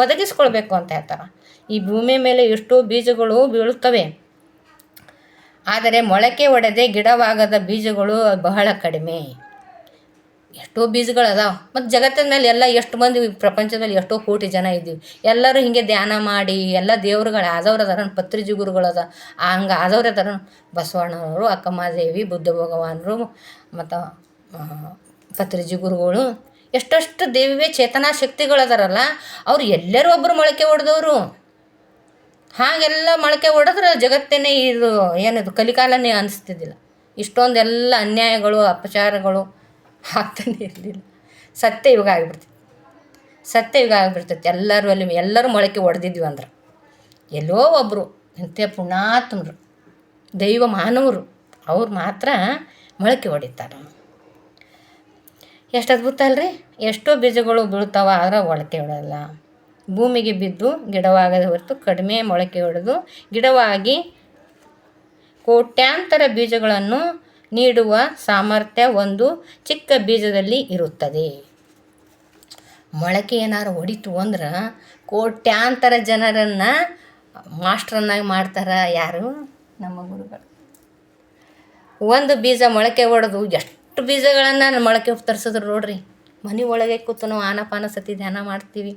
ಒದಗಿಸ್ಕೊಳ್ಬೇಕು ಅಂತ ಹೇಳ್ತಾರೆ. ಈ ಭೂಮಿ ಮೇಲೆ ಎಷ್ಟೋ ಬೀಜಗಳು ಬೀಳುತ್ತವೆ, ಆದರೆ ಮೊಳಕೆ ಒಡೆದೇ ಗಿಡವಾಗದ ಬೀಜಗಳು ಬಹಳ ಕಡಿಮೆ. ಎಷ್ಟೋ ಬೀಜಗಳದಾವೆ. ಮತ್ತು ಜಗತ್ತಿನ ಮೇಲೆ ಎಲ್ಲ ಎಷ್ಟು ಮಂದಿ, ಪ್ರಪಂಚದಲ್ಲಿ ಎಷ್ಟೋ ಕೋಟಿ ಜನ ಇದ್ದೀವಿ. ಎಲ್ಲರೂ ಹೀಗೆ ಧ್ಯಾನ ಮಾಡಿ ಎಲ್ಲ ದೇವ್ರುಗಳು ಆದವ್ರದಾರ, ಪತ್ರಿಜಿ ಗುರುಗಳದ ಹಂಗೆ ಆದವ್ರದಾರ. ಬಸವಣ್ಣವರು, ಅಕ್ಕಮಹಾದೇವಿ, ಬುದ್ಧ ಭಗವಾನರು ಮತ್ತು ಪತ್ರಿಜಿ ಗುರುಗಳು, ಎಷ್ಟೆಷ್ಟು ದೇವಿಯೇ ಚೇತನಾ ಶಕ್ತಿಗಳದಾರಲ್ಲ, ಅವ್ರು ಎಲ್ಲರೂ ಒಬ್ಬರು ಮೊಳಕೆ ಹೊಡೆದವರು. ಹಾಗೆಲ್ಲ ಮೊಳಕೆ ಹೊಡೆದ್ರೆ ಜಗತ್ತೇನೆ ಇದು ಏನದು ಕಲಿಕಾಲನೇ ಅನಿಸ್ತಿದ್ದಿಲ್ಲ. ಇಷ್ಟೊಂದೆಲ್ಲ ಅನ್ಯಾಯಗಳು ಅಪಚಾರಗಳು ಆಗ್ತಾನೆ ಇರಲಿಲ್ಲ. ಸತ್ಯಯುಗ ಆಗಿಬಿಡ್ತೈತಿ. ಎಲ್ಲರೂ ಮೊಳಕೆ ಹೊಡೆದಿದ್ವಿ ಅಂದ್ರೆ ಎಲ್ಲೋ ಒಬ್ಬರು ಇಂಥ ಪುಣ್ಯಾತ್ಮರು ದೈವ ಮಾನವರು ಅವ್ರು ಮಾತ್ರ ಮೊಳಕೆ ಹೊಡಿತಾರೆ. ಎಷ್ಟು ಅದ್ಭುತ ಅಲ್ರಿ. ಎಷ್ಟೋ ಬೀಜಗಳು ಬೀಳ್ತಾವ, ಆದರೆ ಮೊಳಕೆ ಹೊಡೆಯಲ್ಲ. ಭೂಮಿಗೆ ಬಿದ್ದು ಗಿಡವಾಗದ ಹೊರತು ಕಡಿಮೆ ಮೊಳಕೆ ಹೊಡೆದು ಗಿಡವಾಗಿ ಕೋಟ್ಯಾಂತರ ಬೀಜಗಳನ್ನು ನೀಡುವ ಸಾಮರ್ಥ್ಯ ಒಂದು ಚಿಕ್ಕ ಬೀಜದಲ್ಲಿ ಇರುತ್ತದೆ. ಮೊಳಕೆ ಏನಾರು ಹೊಡಿತು ಅಂದ್ರೆ ಕೋಟ್ಯಾಂತರ ಜನರನ್ನು ಮಾಸ್ಟ್ರನ್ನಾಗಿ ಮಾಡ್ತಾರೆ. ಯಾರು? ನಮ್ಮ ಗುರುಗಳು. ಒಂದು ಬೀಜ ಮೊಳಕೆ ಹೊಡೆದು ಎಷ್ಟು ಬೀಜಗಳನ್ನು ಮೊಳಕೆ ತರಿಸಿದ್ರು ನೋಡ್ರಿ. ಮನೆ ಒಳಗೆ ಕೂತು ನಾವು ಆನಪಾನ ಸತಿ ಧ್ಯಾನ ಮಾಡ್ತೀವಿ,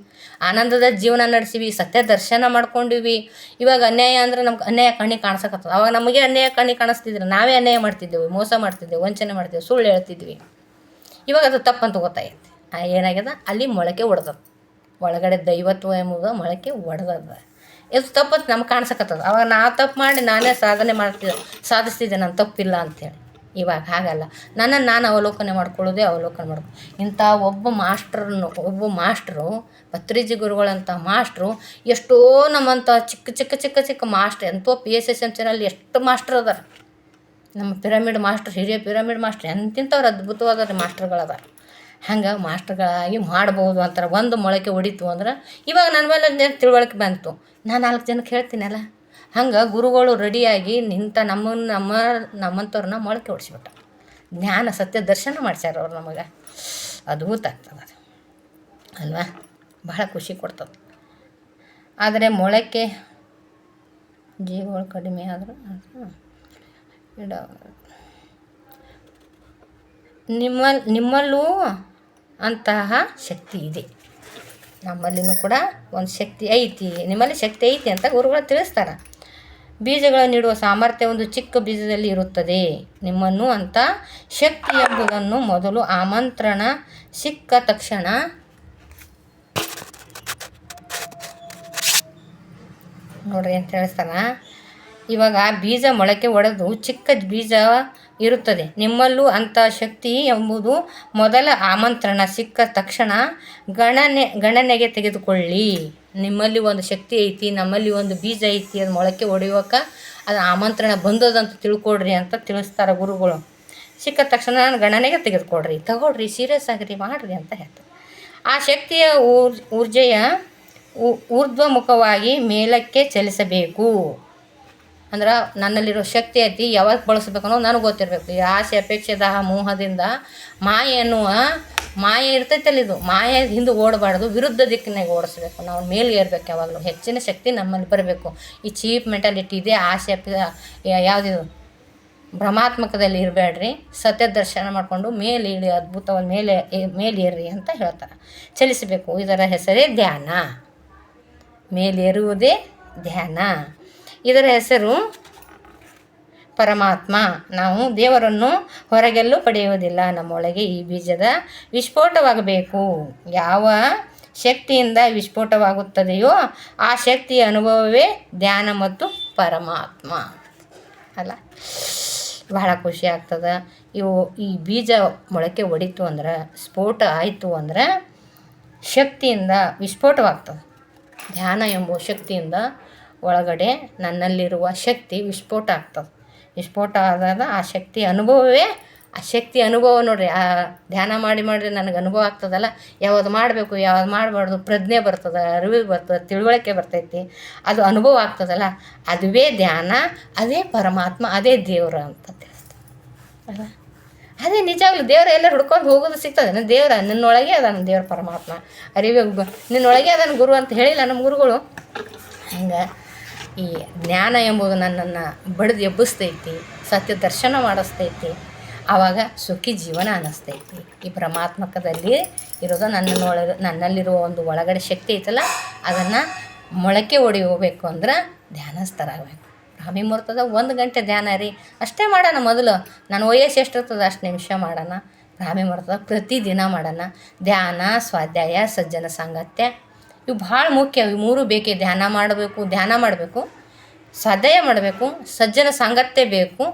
ಆನಂದದ ಜೀವನ ನಡೆಸೀವಿ, ಸತ್ಯ ದರ್ಶನ ಮಾಡ್ಕೊಂಡಿವಿ. ಇವಾಗ ಅನ್ಯಾಯ ಅಂದ್ರೆ ನಮ್ಗೆ ಅನ್ಯಾಯ ಕಣ್ಣಿಗೆ ಕಾಣಿಸಕತ್ತದ. ಅವಾಗ ನಮಗೆ ಅನ್ಯಾಯ ಕಣ್ಣಿಗೆ ಕಾಣಿಸ್ತಿದ್ರೆ ನಾವೇ ಅನ್ಯಾಯ ಮಾಡ್ತಿದ್ದೆವು, ಮೋಸ ಮಾಡ್ತಿದ್ದೆವು, ವಂಚನೆ ಮಾಡ್ತಿದ್ದೆವು, ಸುಳ್ಳು ಹೇಳ್ತಿದ್ವಿ. ಇವಾಗ ಅದು ತಪ್ಪಂತ ಗೊತ್ತಾಗೈತಿ. ಏನಾಗ್ಯದ, ಅಲ್ಲಿ ಮೊಳಕೆ ಹೊಡೆದದ. ಒಳಗಡೆ ದೈವತ್ವ ಎಂಬುದು ಮೊಳಕೆ ಹೊಡೆದದ. ಇದು ತಪ್ಪತ್ತು ನಮ್ಗೆ ಕಾಣಿಸಕತ್ತದ. ಅವಾಗ ತಪ್ಪು ಮಾಡಿ ನಾನೇ ಸಾಧಿಸ್ತಿದ್ದೆ, ನಾನು ತಪ್ಪಿಲ್ಲ ಅಂಥೇಳಿ. ಇವಾಗ ಹಾಗಲ್ಲ. ನನ್ನನ್ನು ನಾನು ಅವಲೋಕನ ಮಾಡ್ಕೊಳ್ಳೋದೇ ಇಂಥ ಒಬ್ಬ ಮಾಸ್ಟ್ರು ಪತ್ರಿಜಿ ಗುರುಗಳಂಥ ಮಾಸ್ಟ್ರು ಎಷ್ಟೋ ನಮ್ಮಂಥ ಚಿಕ್ಕ ಮಾಸ್ಟ್ರ್, ಎಂತೋ PSSMCನಲ್ಲಿ ಎಷ್ಟು ಮಾಸ್ಟ್ರ್ ಅದಾರ. ನಮ್ಮ ಪಿರಮಿಡ್ ಮಾಸ್ಟ್ರ್, ಹಿರಿಯ ಪಿರಮಿಡ್ ಮಾಸ್ಟ್ರ್, ಎಂತಿಂಥವ್ರು ಅದ್ಭುತವಾದ ಮಾಸ್ಟ್ರುಗಳದಾರ. ಹಂಗೆ ಮಾಸ್ಟ್ರುಗಳಾಗಿ ಮಾಡ್ಬೋದು ಅಂತಾರೆ. ಒಂದು ಮೊಳಕೆ ಹೊಡಿತು ಅಂದ್ರೆ ಇವಾಗ ನನ್ನ ಮೇಲೆ ತಿಳುವಳಿಕೆ ಬಂತು, ನಾನು 4 ಜನಕ್ಕೆ ಹೇಳ್ತೀನಲ್ಲ. ಹಂಗೆ ಗುರುಗಳು ರೆಡಿಯಾಗಿ ನಿಂತ ನಮ್ಮಂಥವ್ರನ್ನ ಮೊಳಕೆ ಹೊಡಿಸ್ಬಿಟ್ಟ. ಜ್ಞಾನ ಸತ್ಯ ದರ್ಶನ ಮಾಡ್ಸ್ಯಾರ ಅವ್ರು ನಮಗೆ. ಅದ್ಭುತ ಆಗ್ತದೆ ಅದು ಅಲ್ವಾ, ಬಹಳ ಖುಷಿ ಕೊಡ್ತದೆ. ಆದರೆ ಮೊಳಕೆ ಜೀವಗಳು ಕಡಿಮೆ ಆದ್ರೆ ನಿಮ್ಮಲ್ಲೂ ಅಂತಹ ಶಕ್ತಿ ಇದೆ. ನಮ್ಮಲ್ಲಿನೂ ಕೂಡ ಒಂದು ಶಕ್ತಿ ಐತಿ, ನಿಮ್ಮಲ್ಲಿ ಶಕ್ತಿ ಐತಿ ಅಂತ ಗುರುಗಳು ತಿಳಿಸ್ತಾರೆ. ಬೀಜಗಳನ್ನು ನೀಡುವ ಸಾಮರ್ಥ್ಯ ಒಂದು ಚಿಕ್ಕ ಬೀಜದಲ್ಲಿ ಇರುತ್ತದೆ. ನಿಮ್ಮನ್ನು ಅಂತ ಶಕ್ತಿ ಎಂಬುದನ್ನು ಮೊದಲು ಆಮಂತ್ರಣ ಸಿಕ್ಕ ತಕ್ಷಣ ನೋಡ್ರಿ ಅಂತ ಹೇಳ್ತಾರ. ಇವಾಗ ಬೀಜ ಮೊಳಕೆ ಒಡೆದು ಚಿಕ್ಕ ಬೀಜ ಇರುತ್ತದೆ. ನಿಮ್ಮಲ್ಲೂ ಅಂಥ ಶಕ್ತಿ ಎಂಬುದು ಮೊದಲ ಆಮಂತ್ರಣ ಸಿಕ್ಕ ತಕ್ಷಣ ಗಣನೆಗೆ ತೆಗೆದುಕೊಳ್ಳಿ. ನಿಮ್ಮಲ್ಲಿ ಒಂದು ಶಕ್ತಿ ಐತಿ, ನಮ್ಮಲ್ಲಿ ಒಂದು ಬೀಜ ಐತಿ, ಅದು ಮೊಳಕೆ ಹೊಡೆಯೋಕೆ ಅದು ಆಮಂತ್ರಣ ಬಂದದಂತ ತಿಳ್ಕೊಡ್ರಿ ಅಂತ ತಿಳಿಸ್ತಾರೆ ಗುರುಗಳು. ಸಿಕ್ಕ ತಕ್ಷಣ ಗಣನೆಗೆ ತಗೊಳ್ರಿ, ಸೀರಿಯಸ್ ಆಗಿರಿ, ಮಾಡಿರಿ ಅಂತ ಹೇಳ್ತಾರೆ. ಆ ಶಕ್ತಿಯ ಊರ್ಜೆಯ ಊರ್ಧ್ವಮುಖವಾಗಿ ಮೇಲಕ್ಕೆ ಚಲಿಸಬೇಕು. ಅಂದ್ರೆ ನನ್ನಲ್ಲಿರೋ ಶಕ್ತಿ ಐತಿ ಯಾವಾಗ ಬಳಸ್ಬೇಕು ಅನ್ನೋದು ನನಗೆ ಗೊತ್ತಿರಬೇಕು. ಈ ಆಸೆ ಅಪೇಕ್ಷೆ ದಾಹ ಮೋಹದಿಂದ ಮಾಯೆ ಎನ್ನುವ ಮಾಯೆ ಇರ್ತೈತಲ್ಲ, ಇದು ಮಾಯೆ ಹಿಂದೆ ಓಡಬಾರ್ದು, ವಿರುದ್ಧ ದಿಕ್ಕಿನಾಗ ಓಡಿಸ್ಬೇಕು. ನಾವು ಮೇಲೆ ಏರ್ಬೇಕು. ಯಾವಾಗಲೂ ಹೆಚ್ಚಿನ ಶಕ್ತಿ ನಮ್ಮಲ್ಲಿ ಬರಬೇಕು. ಈ ಚೀಪ್ ಮೆಂಟಾಲಿಟಿ ಇದೆ, ಆಸೆ ಯಾವುದಿದು ಭ್ರಮಾತ್ಮಕದಲ್ಲಿ ಇರಬೇಡ್ರಿ. ಸತ್ಯ ದರ್ಶನ ಮಾಡಿಕೊಂಡು ಮೇಲೆ ಇಳಿ, ಅದ್ಭುತವಾದ ಮೇಲೇರ್ರಿ ಅಂತ ಹೇಳ್ತಾರೆ. ಚಲಿಸಬೇಕು. ಇದರ ಹೆಸರೇ ಧ್ಯಾನ. ಮೇಲೇರುವುದೇ ಧ್ಯಾನ. ಇದರ ಹೆಸರು ಪರಮಾತ್ಮ. ನಾವು ದೇವರನ್ನು ಹೊರಗೆಲ್ಲೂ ಪಡೆಯುವುದಿಲ್ಲ. ನಮ್ಮೊಳಗೆ ಈ ಬೀಜದ ವಿಸ್ಫೋಟವಾಗಬೇಕು. ಯಾವ ಶಕ್ತಿಯಿಂದ ವಿಸ್ಫೋಟವಾಗುತ್ತದೆಯೋ ಆ ಶಕ್ತಿಯ ಅನುಭವವೇ ಧ್ಯಾನ ಮತ್ತು ಪರಮಾತ್ಮ ಅಲ್ಲ. ಬಹಳ ಖುಷಿ ಆಗ್ತದೆ. ಈ ಬೀಜ ಮೊಳಕೆ ಹೊಡಿತು ಅಂದ್ರೆ, ಸ್ಫೋಟ ಆಯಿತು ಅಂದ್ರೆ ಶಕ್ತಿಯಿಂದ ವಿಸ್ಫೋಟವಾಗ್ತದೆ. ಧ್ಯಾನ ಎಂಬ ಶಕ್ತಿಯಿಂದ ಒಳಗಡೆ ನನ್ನಲ್ಲಿರುವ ಶಕ್ತಿ ವಿಸ್ಫೋಟ ಆಗ್ತದೆ. ವಿಸ್ಫೋಟ ಆದಾಗ ಆ ಶಕ್ತಿ ಅನುಭವವೇ, ಆ ಶಕ್ತಿ ಅನುಭವ ನೋಡಿರಿ. ಆ ಧ್ಯಾನ ಮಾಡಿ ನನಗೆ ಅನುಭವ ಆಗ್ತದಲ್ಲ, ಯಾವುದು ಮಾಡಬೇಕು ಯಾವುದು ಮಾಡಬಾರ್ದು ಪ್ರಜ್ಞೆ ಬರ್ತದೆ, ಅರಿವಿಗೆ ಬರ್ತದೆ, ತಿಳುವಳಿಕೆ ಬರ್ತೈತಿ. ಅದು ಅನುಭವ ಆಗ್ತದಲ್ಲ, ಅದುವೇ ಧ್ಯಾನ, ಅದೇ ಪರಮಾತ್ಮ, ಅದೇ ದೇವರು ಅಂತ ತಿಳಿಸ್ತದೆ ಅಲ್ಲ. ಅದೇ ನಿಜವಾಗ್ಲೂ ದೇವ್ರು ಎಲ್ಲ ಹುಡ್ಕೊಂಡು ಹೋಗೋದು ಸಿಗ್ತದೆ. ದೇವ್ರ ನಿನ್ನೊಳಗೆ ಅದಾನ ದೇವ್ರ ಪರಮಾತ್ಮ. ಅರಿವಿಗೆ ನಿನ್ನೊಳಗೆ ಅದಾನ ಗುರು ಅಂತ ಹೇಳಿಲ್ಲ ನಮ್ಮ ಗುರುಗಳು. ಹಂಗೆ ಈ ಜ್ಞಾನ ಎಂಬುದು ನನ್ನನ್ನು ಬಡಿದು ಎಬ್ಬಿಸ್ತೈತಿ, ಸತ್ಯ ದರ್ಶನ ಮಾಡಿಸ್ತೈತಿ. ಆವಾಗ ಸುಖಿ ಜೀವನ ಅನ್ನಿಸ್ತೈತಿ. ಈ ಪರಮಾತ್ಮಕದಲ್ಲಿ ಇರೋದು ನನ್ನಲ್ಲಿರುವ ಒಂದು ಒಳಗಡೆ ಶಕ್ತಿ ಐತಲ್ಲ, ಅದನ್ನು ಮೊಳಕೆ ಹೋಗಬೇಕು ಅಂದ್ರೆ ಧ್ಯಾನಸ್ಥರಾಗಬೇಕು. ಬ್ರಾಹ್ಮಿ ಮುಹೂರ್ತದ 1 ಗಂಟೆ ಧ್ಯಾನ ರೀ, ಅಷ್ಟೇ ಮಾಡೋಣ. ಮೊದಲು ನನ್ನ ವಯಸ್ಸು ಎಷ್ಟಿರ್ತದೆ ಅಷ್ಟು ನಿಮಿಷ ಮಾಡೋಣ. ಬ್ರಾಹ್ಮಿ ಮುಹೂರ್ತದ ಪ್ರತಿದಿನ ಮಾಡೋಣ. ಧ್ಯಾನ, ಸ್ವಾಧ್ಯಾಯ, ಸಜ್ಜನ ಸಾಂಗತ್ಯ ಇವು ಭಾಳ ಮುಖ್ಯ. ಇವು 3 ಬೇಕೇ. ಧ್ಯಾನ ಮಾಡಬೇಕು, ಸ್ವಾಧ್ಯಾಯ ಮಾಡಬೇಕು, ಸಜ್ಜನ ಸಾಂಗತ್ಯ ಬೇಕು.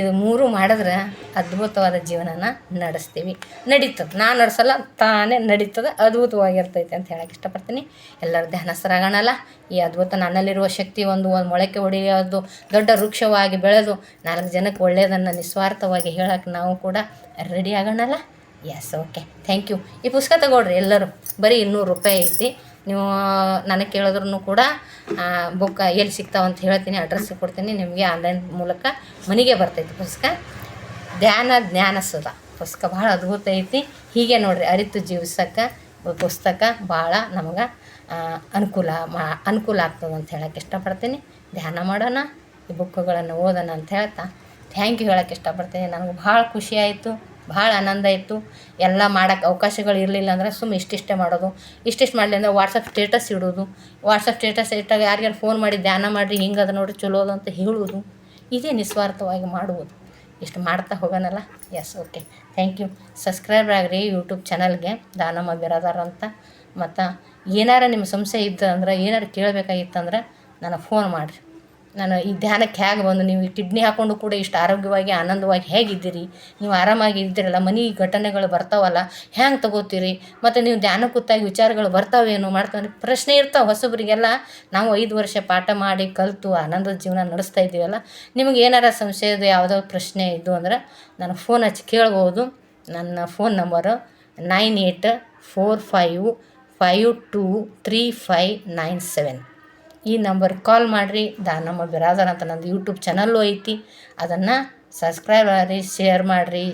ಇದು 3 ಮಾಡಿದ್ರೆ ಅದ್ಭುತವಾದ ಜೀವನನ ನಡೆಸ್ತೀವಿ. ನಡೀತದೆ. ನಾನು ನಡೆಸಲ್ಲ, ತಾನೇ ನಡೀತದೆ, ಅದ್ಭುತವಾಗಿರ್ತೈತೆ ಅಂತ ಹೇಳಕ್ಕೆ ಇಷ್ಟಪಡ್ತೀನಿ. ಎಲ್ಲರೂ ಧ್ಯಾನಸ್ಥರಾಗೋಣಲ್ಲ. ಈ ಅದ್ಭುತ ನನ್ನಲ್ಲಿರುವ ಶಕ್ತಿ ಒಂದು ಮೊಳಕೆ ಹೊಡೆಯೋದು, ದೊಡ್ಡ ವೃಕ್ಷವಾಗಿ ಬೆಳೆದು 4 ಜನಕ್ಕೆ ಒಳ್ಳೆಯದನ್ನು ನಿಸ್ವಾರ್ಥವಾಗಿ ಹೇಳೋಕ್ಕೆ ನಾವು ಕೂಡ ರೆಡಿ ಆಗೋಣಲ್ಲ. Yes, okay, thank you. ಈ ಪುಸ್ತಕ ತಗೊಳ್ರಿ ಎಲ್ಲರೂ. ಬರೀ 200 ರೂಪಾಯಿ ಐತಿ. ನೀವು ನನಗೆ ಕೇಳಿದ್ರೂ ಕೂಡ ಬುಕ್ ಎಲ್ಲಿ ಸಿಗ್ತಾವಂತ ಹೇಳ್ತೀನಿ, ಅಡ್ರೆಸ್ ಕೊಡ್ತೀನಿ. ನಿಮಗೆ ಆನ್ಲೈನ್ ಮೂಲಕ ಮನೆಗೆ ಬರ್ತೈತಿ ಪುಸ್ತಕ. ಜ್ಞಾನಸುಧ ಪುಸ್ತಕ ಭಾಳ ಅದ್ಭುತ ಐತಿ. ಹೀಗೆ ನೋಡಿರಿ, ಅರಿತು ಜೀವಿಸೋಕ್ಕೆ ಪುಸ್ತಕ ಭಾಳ ನಮಗೆ ಅನುಕೂಲ ಆಗ್ತದೆ ಅಂತ ಹೇಳೋಕ್ಕೆ ಇಷ್ಟಪಡ್ತೀನಿ. ಧ್ಯಾನ ಮಾಡೋಣ, ಈ ಬುಕ್ಗಳನ್ನು ಓದೋಣ ಅಂತ ಹೇಳ್ತಾ ಥ್ಯಾಂಕ್ ಯು ಹೇಳೋಕ್ಕೆ ಇಷ್ಟಪಡ್ತೀನಿ. ನನಗೆ ಭಾಳ ಖುಷಿ ಆಯಿತು, ಭಾಳ ಆನಂದ ಆಯಿತು. ಎಲ್ಲ ಮಾಡೋಕ್ಕೆ ಅವಕಾಶಗಳು ಇರಲಿಲ್ಲ ಅಂದರೆ ಇಷ್ಟಿಷ್ಟೇ ಮಾಡೋದು. ಇಷ್ಟಿಷ್ಟು ಮಾಡಲಿ ಅಂದರೆ ವಾಟ್ಸಪ್ ಸ್ಟೇಟಸ್ ಇಡೋದು. ವಾಟ್ಸಪ್ ಸ್ಟೇಟಸ್ ಇಟ್ಟಾಗ ಯಾರಿಗಾರು ಫೋನ್ ಮಾಡಿ ಧ್ಯಾನ ಮಾಡಿರಿ, ಹಿಂಗದ ನೋಡಿ ಚಲೋದು ಅಂತ ಹೇಳೋದು. ಇದೇ ನಿಸ್ವಾರ್ಥವಾಗಿ ಮಾಡುವುದು. ಇಷ್ಟು ಮಾಡ್ತಾ ಹೋಗೋಣಲ್ಲ. Yes, okay, thank you. Subscriber ಆಗಿರಿ ಯೂಟ್ಯೂಬ್ ಚಾನಲ್ಗೆ, ದಾನಮ್ಮ ಬಿರಾದಾರ ಅಂತ. ಮತ್ತು ಏನಾರ ನಿಮ್ಮ ಸಂಶಯ ಇದ್ದಂದ್ರೆ, ಏನಾರು ಕೇಳಬೇಕಾಗಿತ್ತಂದ್ರೆ ನನಗೆ ಫೋನ್ ಮಾಡಿರಿ. ನಾನು ಈ ಧ್ಯಾನಕ್ಕೆ ಹೇಗೆ ಬಂದು, ನೀವು ಕಿಡ್ನಿ ಹಾಕ್ಕೊಂಡು ಕೂಡ ಇಷ್ಟು ಆರೋಗ್ಯವಾಗಿ ಆನಂದವಾಗಿ ಹೇಗಿದ್ದೀರಿ, ನೀವು ಆರಾಮಾಗಿ ಇದ್ದೀರಲ್ಲ, ಮನೆ ಘಟನೆಗಳು ಬರ್ತಾವಲ್ಲ, ಹ್ಯಾಂಗೆ ತಗೋತೀರಿ, ಮತ್ತು ನೀವು ಧ್ಯಾನ ಕೂತಾಗಿ ವಿಚಾರಗಳು ಬರ್ತಾವೇನು ಮಾಡ್ತಾವೆ ಪ್ರಶ್ನೆ ಇರ್ತಾವೆ ಹೊಸಬ್ರಿಗೆಲ್ಲ. ನಾವು 5 ವರ್ಷ ಪಾಠ ಮಾಡಿ ಕಲಿತು ಆನಂದದ ಜೀವನ ನಡೆಸ್ತಾ ಇದ್ದೀವಲ್ಲ. ನಿಮಗೆ ಏನಾರ ಸಂಶಯದ ಯಾವುದೋ ಪ್ರಶ್ನೆ ಇದ್ದು ಅಂದ್ರೆ ನನಗೆ ಫೋನ್ ಹಚ್ಚಿ ಕೇಳ್ಬೋದು. ನನ್ನ ಫೋನ್ ನಂಬರು 9845253597. ಈ ನಂಬರ್ಗೆ ಕಾಲ್ ಮಾಡಿರಿ. ದಾನಮ್ಮ ಬಿರಾದಾರ ಅಂತ ನಂದು ಯೂಟ್ಯೂಬ್ ಚಾನಲ್ಲು ಐತಿ. ಅದನ್ನು ಸಬ್ಸ್ಕ್ರೈಬ್ ಮಾಡಿರಿ, ಶೇರ್ ಮಾಡಿರಿ,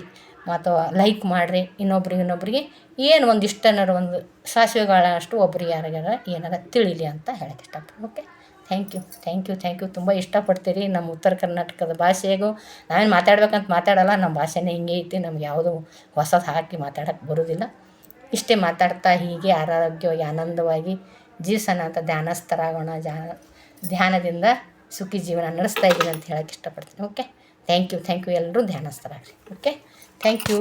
ಮತ್ತು ಲೈಕ್ ಮಾಡಿರಿ. ಇನ್ನೊಬ್ರಿಗೆ ಏನು ಒಂದಿಷ್ಟನಾರು ಒಂದು ಸಾಸಿವೆ ಕಾಳಷ್ಟು ಒಬ್ರಿಗೆ ಯಾರಿಗಾರ ಏನಾರ ತಿಳಿಲಿ ಅಂತ ಹೇಳಕ್ಕೆ ಇಷ್ಟಪಡ್ತೀನಿ. Okay, thank you. ತುಂಬ ಇಷ್ಟಪಡ್ತೀರಿ ನಮ್ಮ ಉತ್ತರ ಕರ್ನಾಟಕದ ಭಾಷೆಗೂ. ನಾವೇನು ಮಾತಾಡಲ್ಲ, ನಮ್ಮ ಭಾಷೆನೇ ಹಿಂಗೆ ಐತಿ. ನಮ್ಗೆ ಯಾವುದೂ ಹೊಸದು ಹಾಕಿ ಮಾತಾಡೋಕ್ಕೆ ಬರೋದಿಲ್ಲ. ಇಷ್ಟೇ ಮಾತಾಡ್ತಾ ಹೀಗೆ ಆರೋಗ್ಯವಾಗಿ ಆನಂದವಾಗಿ ಜೀವಿಸೋಣ ಅಂತ ಧ್ಯಾನಸ್ಥರಾಗೋಣ. ಧ್ಯಾನದಿಂದ ಸುಖಿ ಜೀವನ ನಡೆಸ್ತಾ ಇದ್ದೀನಿ ಅಂತ ಹೇಳೋಕ್ಕೆ ಇಷ್ಟಪಡ್ತೀನಿ. Okay, thank you. ಎಲ್ಲರೂ ಧ್ಯಾನಸ್ಥರಾಗ್ರಿ. Okay, thank you.